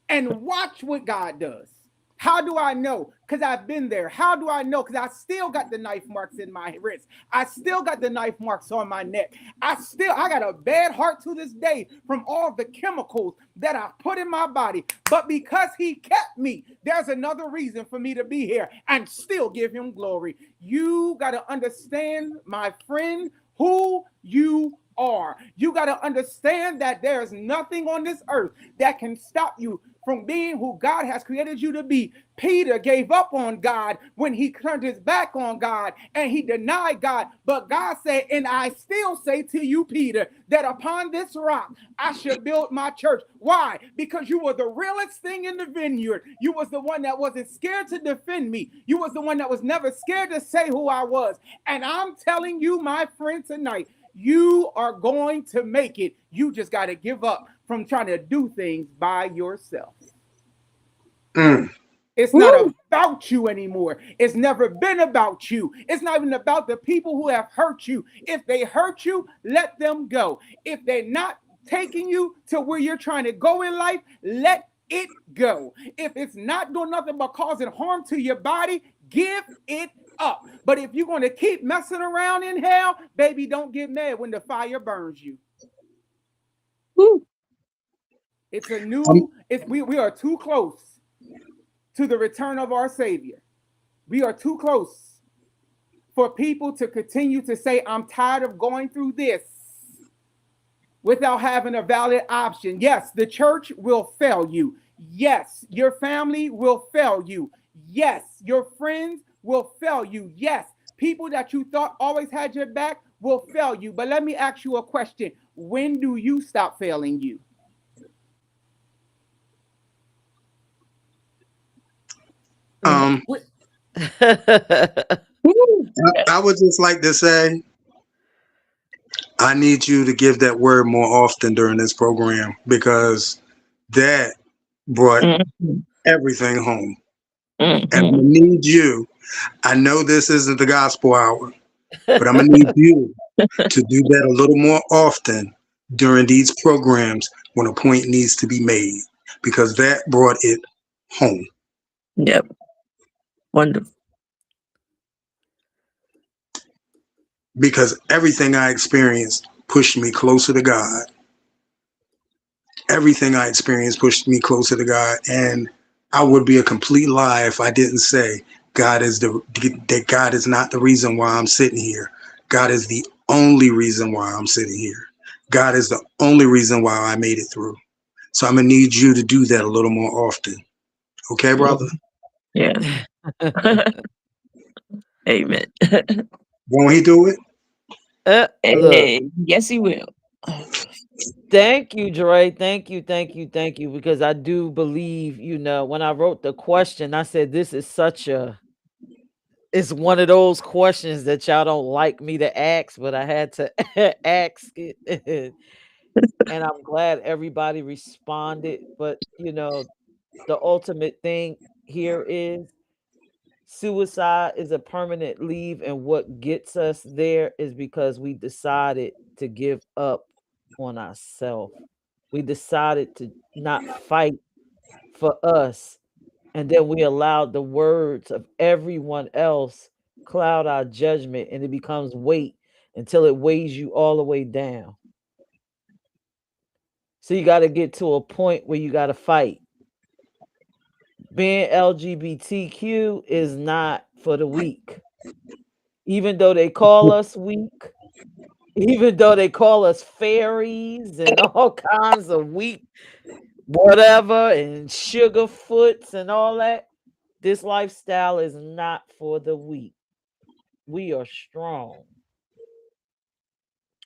And watch what God does. How do I know? Because I've been there. How do I know? Because I still got the knife marks in my wrist. I still got the knife marks on my neck. I got a bad heart to this day from all the chemicals that I put in my body. But because he kept me, there's another reason for me to be here and still give him glory. You got to understand, my friend, who you are. You got to understand that there is nothing on this earth that can stop you from being who God has created you to be. Peter gave up on God when he turned his back on God and he denied God. But God said, and I still say to you, Peter, that upon this rock I should build my church. Why? Because you were the realest thing in the vineyard. You was the one that wasn't scared to defend me. You was the one that was never scared to say who I was. And I'm telling you, my friend, tonight, you are going to make it. You just got to give up from trying to do things by yourself. Mm. It's not about you anymore. It's never been about you. It's not even about the people who have hurt you. If they hurt you, let them go. If they're not taking you to where you're trying to go in life, let it go. If it's not doing nothing but causing harm to your body, give it up. But if you're going to keep messing around in hell, baby, don't get mad when the fire burns you. Woo. It's a new, we are too close to the return of our Savior. We are too close for people to continue to say, I'm tired of going through this without having a valid option. Yes, the church will fail you. Yes, your family will fail you. Yes, your friends will fail you. Yes, people that you thought always had your back will fail you. But let me ask you a question. When do you stop failing you? I would just like to say, I need you to give that word more often during this program because that brought everything home. And I need you. I know this isn't the gospel hour, but I'm going to need you to do that a little more often during these programs when a point needs to be made because that brought it home. Yep. Wonderful. Because everything I experienced pushed me closer to God. Everything I experienced pushed me closer to God. And I would be a complete lie if I didn't say that God is not the reason why I'm sitting here. God is the only reason why I'm sitting here. God is the only reason why I made it through. So I'm going to need you to do that a little more often. Okay, brother? Yeah. Amen. Won't he do it? Look, Hey, yes, he will. thank you, Dre. Thank you, because I do believe, when I wrote the question, I said this is it's one of those questions that y'all don't like me to ask, but I had to ask it. And I'm glad everybody responded. But the ultimate thing here is suicide is a permanent leave, and what gets us there is because we decided to give up on ourselves. We decided to not fight for us, and then we allowed the words of everyone else cloud our judgment, and it becomes weight until it weighs you all the way down. So you got to get to a point where you got to fight. Being LGBTQ is not for the weak. Even though they call us weak, even though they call us fairies and all kinds of weak whatever and sugar foots and all that, this lifestyle is not for the weak. We are strong,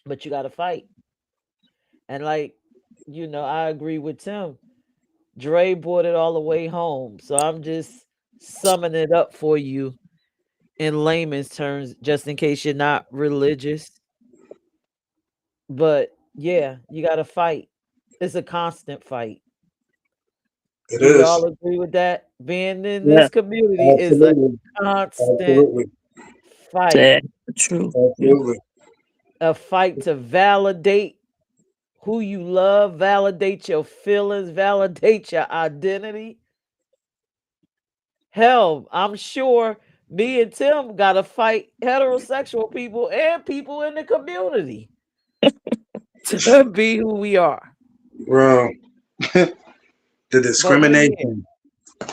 but you got to fight. And I agree with Tim. Dre brought it all the way home. So I'm just summing it up for you in layman's terms, just in case you're not religious. But yeah, you got to fight. It's a constant fight. It Do we is. all agree with that? Being in Yeah. this community is a constant Absolutely. fight. That's true. Absolutely. A fight to validate who you love, validate your feelings, validate your identity. Hell, I'm sure me and Tim got to fight heterosexual people and people in the community to be who we are. Bro, the But discrimination,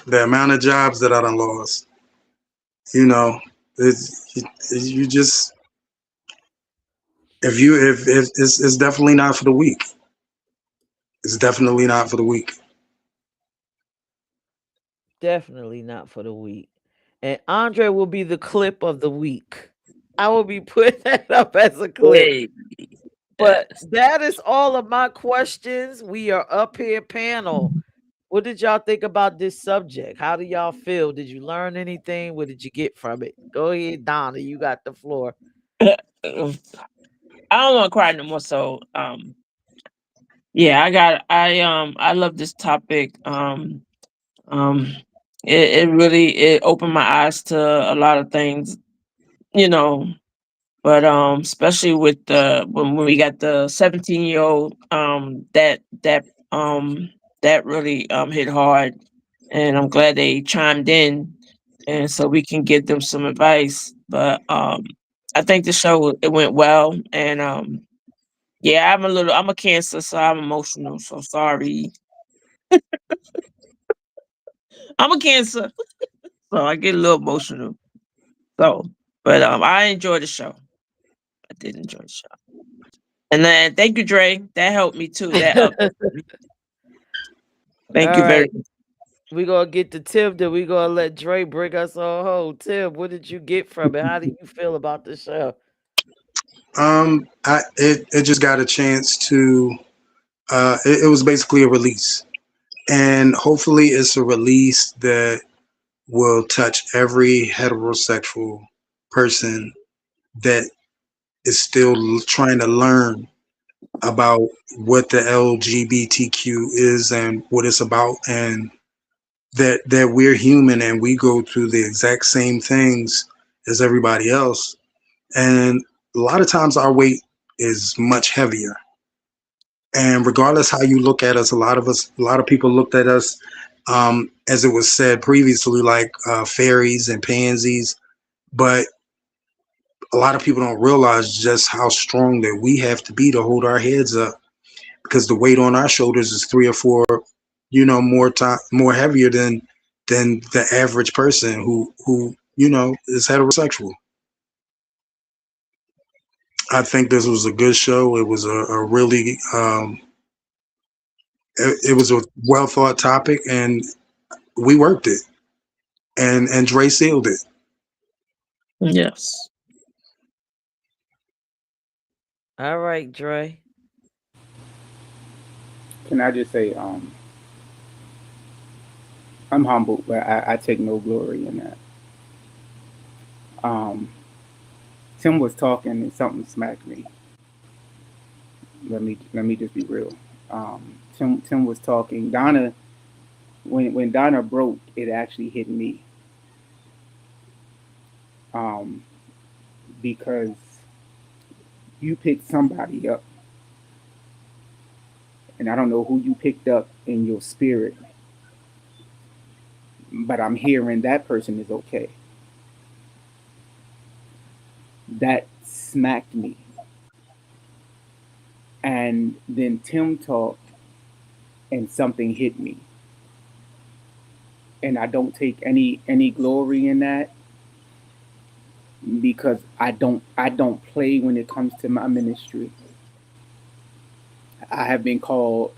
the amount of jobs that I done lost, you just, if it's definitely not for the weak. It's definitely not for the weak. Definitely not for the week. And Andre will be the clip of the week. I will be putting that up as a clip. Hey, But yes. that is all of my questions. We are up here, panel. What did y'all think about this subject? How do y'all feel? Did you learn anything? What did you get from it? Go ahead, Donna. You got the floor. I don't want to cry no more. So, yeah, I love this topic. Um, it really it opened my eyes to a lot of things, you know. But especially with the when we got the 17-year-old, that really hit hard, and I'm glad they chimed in, and so we can give them some advice. But I think the show it went well, and yeah, I'm a Cancer, so I'm emotional. So sorry, I'm a Cancer, so I get a little emotional. So, but I enjoyed the show. I did enjoy the show. And then thank you, Dre. That helped me too. That up. Thank All you very right. much. We gonna get to Tim, then we gonna let Dre bring us on home. Tim, what did you get from it? How do you feel about the show? It just got a chance to. It was basically a release, and hopefully, it's a release that will touch every heterosexual person that is still trying to learn about what the LGBTQ is and what it's about, and that we're human and we go through the exact same things as everybody else. And a lot of times our weight is much heavier. And regardless how you look at us, a lot of people looked at us, as it was said previously, like fairies and pansies. But a lot of people don't realize just how strong that we have to be to hold our heads up, because the weight on our shoulders is 3 or 4, more heavier than the average person who is heterosexual. I think this was a good show. It was a really it was a well thought topic, and we worked it, and Dre sealed it. Yes. All right, Dre. Can I just say, I'm humbled, but I take no glory in that. Um, Tim was talking and something smacked me. Let me just be real. Tim was talking. Donna, when Donna broke, it actually hit me, um, because you picked somebody up, and I don't know who you picked up in your spirit, but I'm hearing that person is okay. That smacked me. And then Tim talked, and something hit me, and I don't take any glory in that, because I don't play when it comes to my ministry. I have been called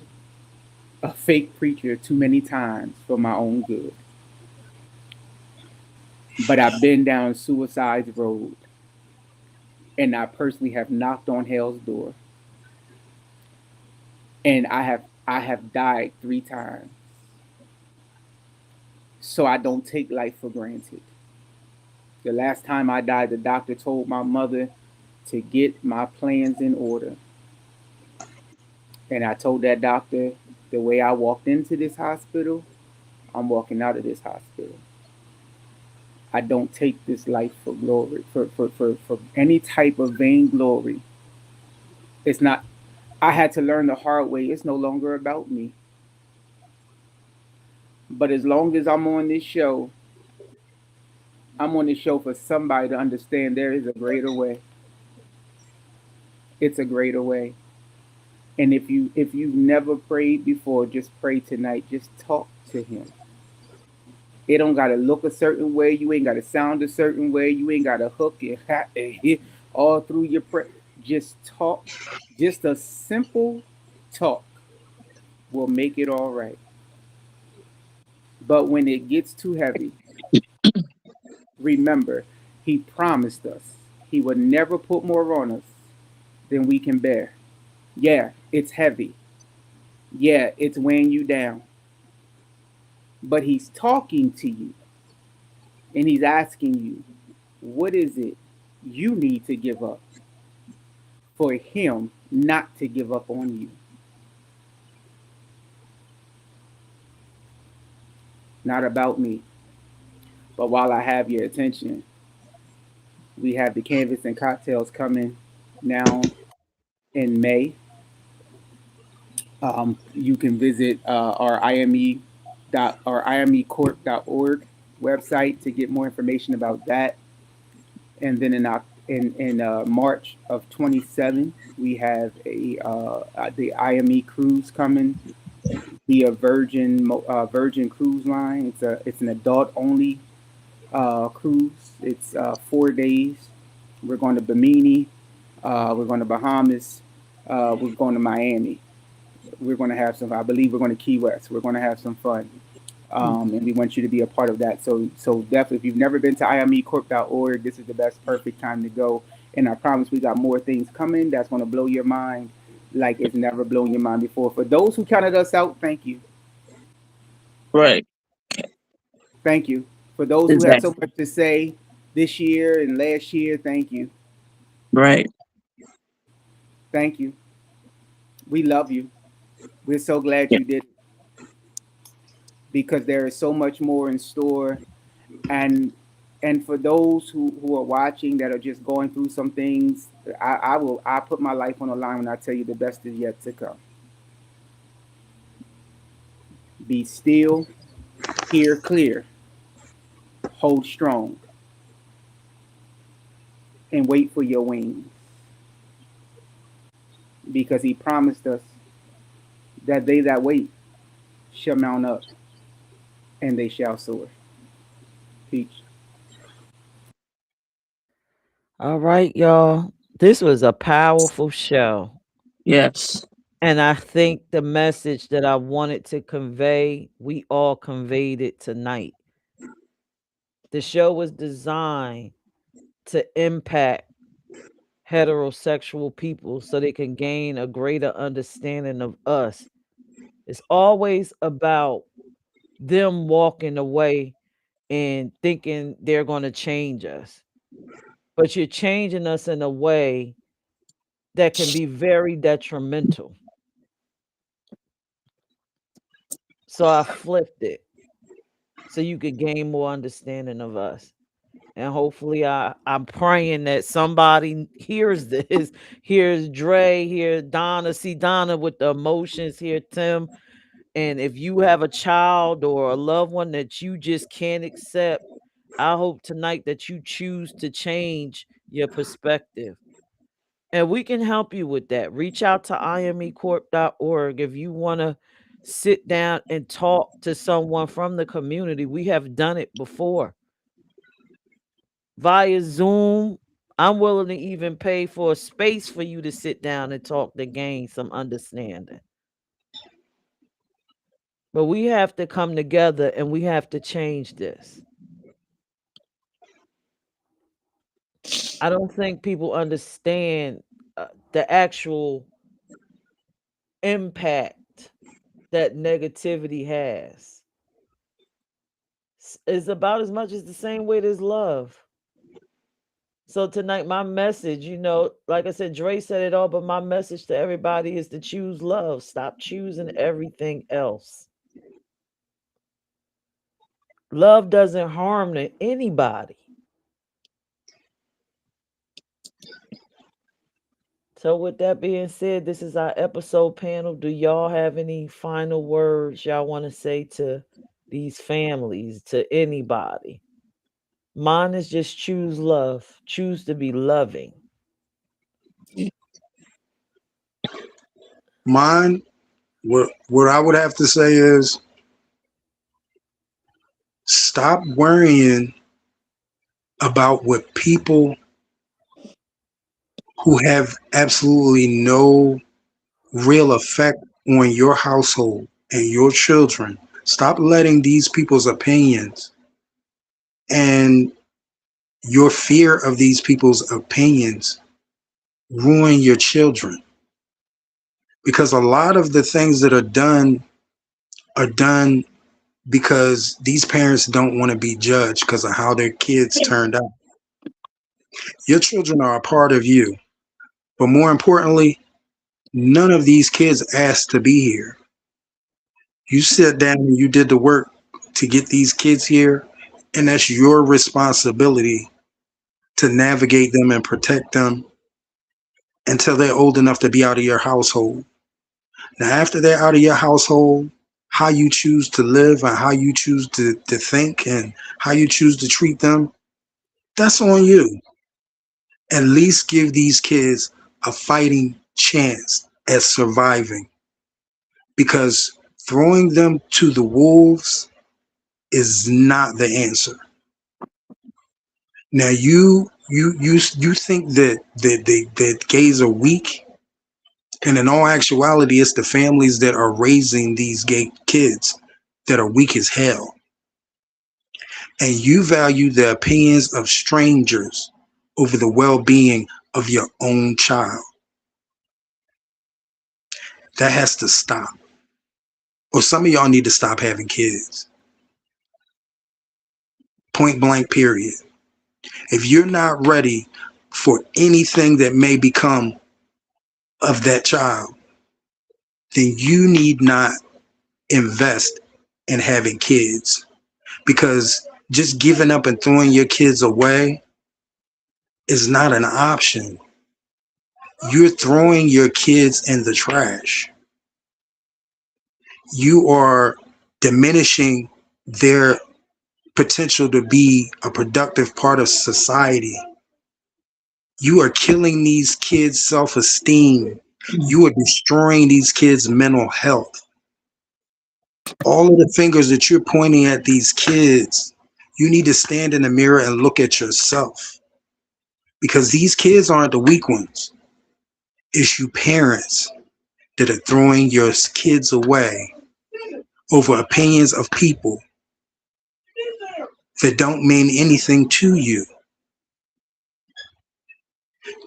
a fake preacher too many times for my own good, but I've been down suicide's road, and I personally have knocked on hell's door, and I have died 3 times. So I don't take life for granted. The last time I died, the doctor told my mother to get my plans in order. And I told that doctor, the way I walked into this hospital, I'm walking out of this hospital. I don't take this life for glory, for any type of vain glory. It's not, I had to learn the hard way. It's no longer about me. But as long as I'm on this show, I'm on this show for somebody to understand there is a greater way. It's a greater way. And if you've never prayed before, just pray tonight. Just talk to him. It don't gotta look a certain way. You ain't gotta sound a certain way. You ain't gotta hook it all through your prayer. Just talk, just a simple talk will make it all right. But when it gets too heavy, remember, he promised us he would never put more on us than we can bear. Yeah, it's heavy. Yeah, it's weighing you down. But he's talking to you and he's asking you, what is it you need to give up for him not to give up on you? Not about me. But while I have your attention, we have the Canvas and Cocktails coming now in May. You can visit our IMEcorp.org website to get more information about that. And then in March of 27, we have the IME cruise coming via Virgin Cruise Line. It's an adult only cruise. It's 4 days. We're going to Bimini. We're going to Bahamas. We're going to Miami. We're going to have some. I believe we're going to Key West. We're going to have some fun, and we want you to be a part of that. So definitely, if you've never been to IMEcorp.org, this is the best, perfect time to go. And I promise we got more things coming that's going to blow your mind, like it's never blown your mind before. For those who counted us out, thank you, Right. thank you. For those who had so Exactly. much to say this year and last year, thank you, Right. thank you. We love you. We're so glad Yeah. you did it, because there is so much more in store. And for those who are watching that are just going through some things, I put my life on the line when I tell you the best is yet to come. Be still, hear clear, hold strong, and wait for your wings. Because he promised us that they that wait shall mount up and they shall soar. Peach. All right, y'all. This was a powerful show. Yes. And I think the message that I wanted to convey, we all conveyed it tonight. The show was designed to impact heterosexual people so they can gain a greater understanding of us. It's always about them walking away and thinking they're going to change us. But you're changing us in a way that can be very detrimental. So I flipped it so you could gain more understanding of us. And hopefully I'm praying that somebody hears this, hears Dre, hear Donna, see Donna with the emotions, hear Tim. And if you have a child or a loved one that you just can't accept, I hope tonight that you choose to change your perspective. And we can help you with that. Reach out to imecorp.org if you want to sit down and talk to someone from the community. We have done it before via Zoom. I'm willing to even pay for a space for you to sit down and talk to gain some understanding. But we have to come together and we have to change this. I don't think people understand the actual impact that negativity has. It's about as much as the same weight as love. So tonight, my message, like I said, Dre said it all, but my message to everybody is to choose love. Stop choosing everything else. Love doesn't harm to anybody. So with that being said, this is our episode panel. Do y'all have any final words y'all want to say to these families, to anybody? Mine is just choose love. Choose to be loving. Mine, what I would have to say is stop worrying about what people who have absolutely no real effect on your household and your children. Stop letting these people's opinions and your fear of these people's opinions ruin your children. Because a lot of the things that are done because these parents don't want to be judged because of how their kids turned out. Your children are a part of you. But more importantly, none of these kids asked to be here. You sit down and you did the work to get these kids here, and that's your responsibility to navigate them and protect them until they're old enough to be out of your household. Now, after they're out of your household, how you choose to live and how you choose to think and how you choose to treat them, that's on you. At least give these kids a fighting chance at surviving, because throwing them to the wolves is not the answer. Now you think that gays are weak, and in all actuality, it's the families that are raising these gay kids that are weak as hell. And you value the opinions of strangers over the well-being of your own child. That has to stop. Or some of y'all need to stop having kids. Point blank, period. If you're not ready for anything that may become of that child, then you need not invest in having kids, because just giving up and throwing your kids away is not an option. You're throwing your kids in the trash. You are diminishing their potential to be a productive part of society. You are killing these kids' self-esteem. You are destroying these kids' mental health. All of the fingers that you're pointing at these kids, you need to stand in the mirror and look at yourself, because these kids aren't the weak ones. It's you parents that are throwing your kids away over opinions of people that don't mean anything to you.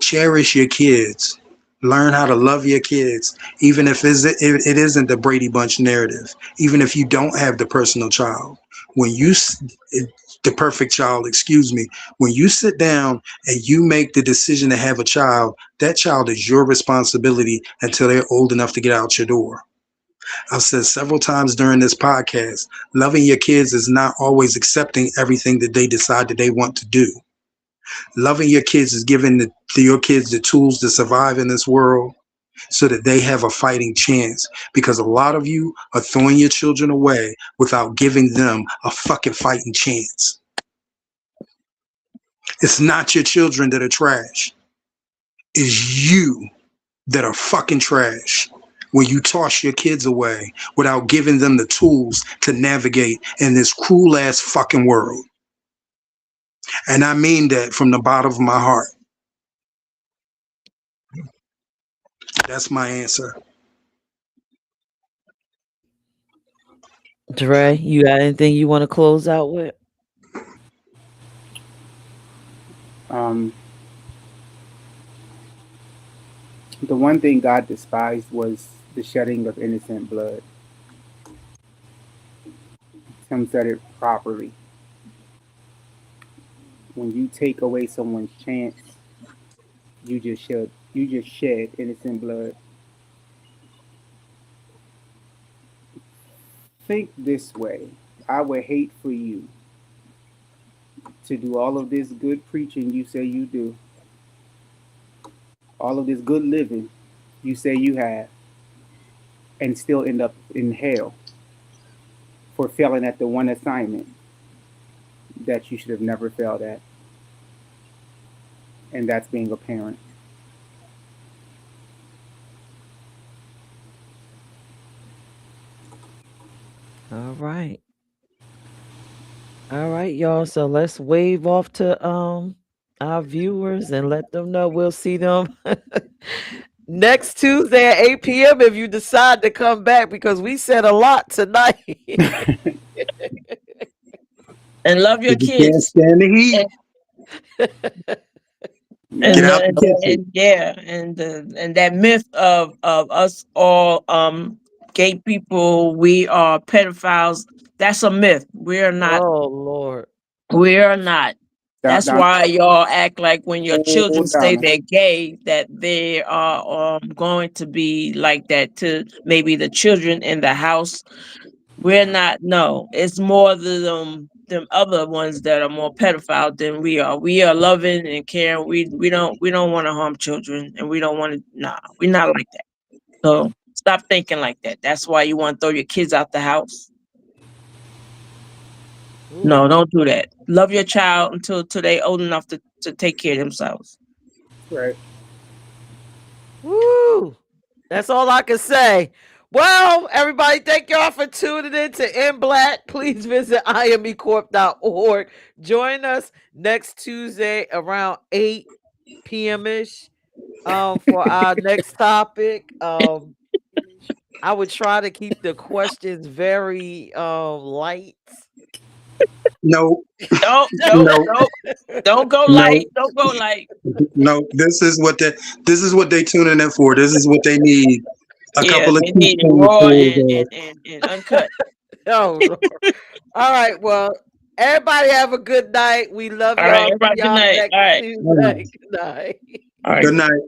Cherish your kids. Learn how to love your kids, even if it isn't the Brady Bunch narrative, even if you don't have the personal child. When you, the perfect child, excuse me, when you sit down and you make the decision to have a child, that child is your responsibility until they're old enough to get out your door. I've said several times during this podcast, loving your kids is not always accepting everything that they decide that they want to do. Loving your kids is giving your kids the tools to survive in this world so that they have a fighting chance. Because a lot of you are throwing your children away without giving them a fucking fighting chance. It's not your children that are trash. It's you that are fucking trash when you toss your kids away without giving them the tools to navigate in this cruel ass fucking world. And I mean that from the bottom of my heart. That's my answer. Dre, you got anything you want to close out with? Um, the one thing God despised was the shedding of innocent blood. Tim said it properly. When you take away someone's chance, you just shed innocent blood. Think this way. I would hate for you to do all of this good preaching you say you do, all of this good living you say you have, and still end up in hell for failing at the one assignment that you should have never failed at, and that's being a parent. All right. All right, y'all. So let's wave off to our viewers and let them know we'll see them next Tuesday at 8 p.m. if you decide to come back, because we said a lot tonight. And love your If you can't kids. stand the heat, And, get out the kitchen. and that myth of us all gay people, we are pedophiles. That's a myth. We're not. Oh Lord. We're not. That's Donna, why y'all act like when your children say Donna. they're gay, that they are going to be like that to maybe the children in the house. We're not. No, it's more them other ones that are more pedophile than we are. We are loving and caring. We don't want to harm children, and we don't want to. Nah, we're not like that. So stop thinking like that. That's why you want to throw your kids out the house. No, don't do that. Love your child until they old enough to take care of themselves. Right. Woo! That's all I can say. Well, everybody, thank y'all for tuning in to In Black. Please visit imecorp.org. Join us next Tuesday around 8 p.m. ish for our next topic. I would try to keep the questions very light. No, Don't no, go no, light. Don't go light. no. This is what they tuning in for. This is what they need. A Yeah, couple of they need it teaspoons raw full of. and uncut. Oh, Lord. All right. Well, everybody have a good night. We love All right, y'all. See everybody. Good y'all night. next All right. Tuesday. Good night. All right. Good night.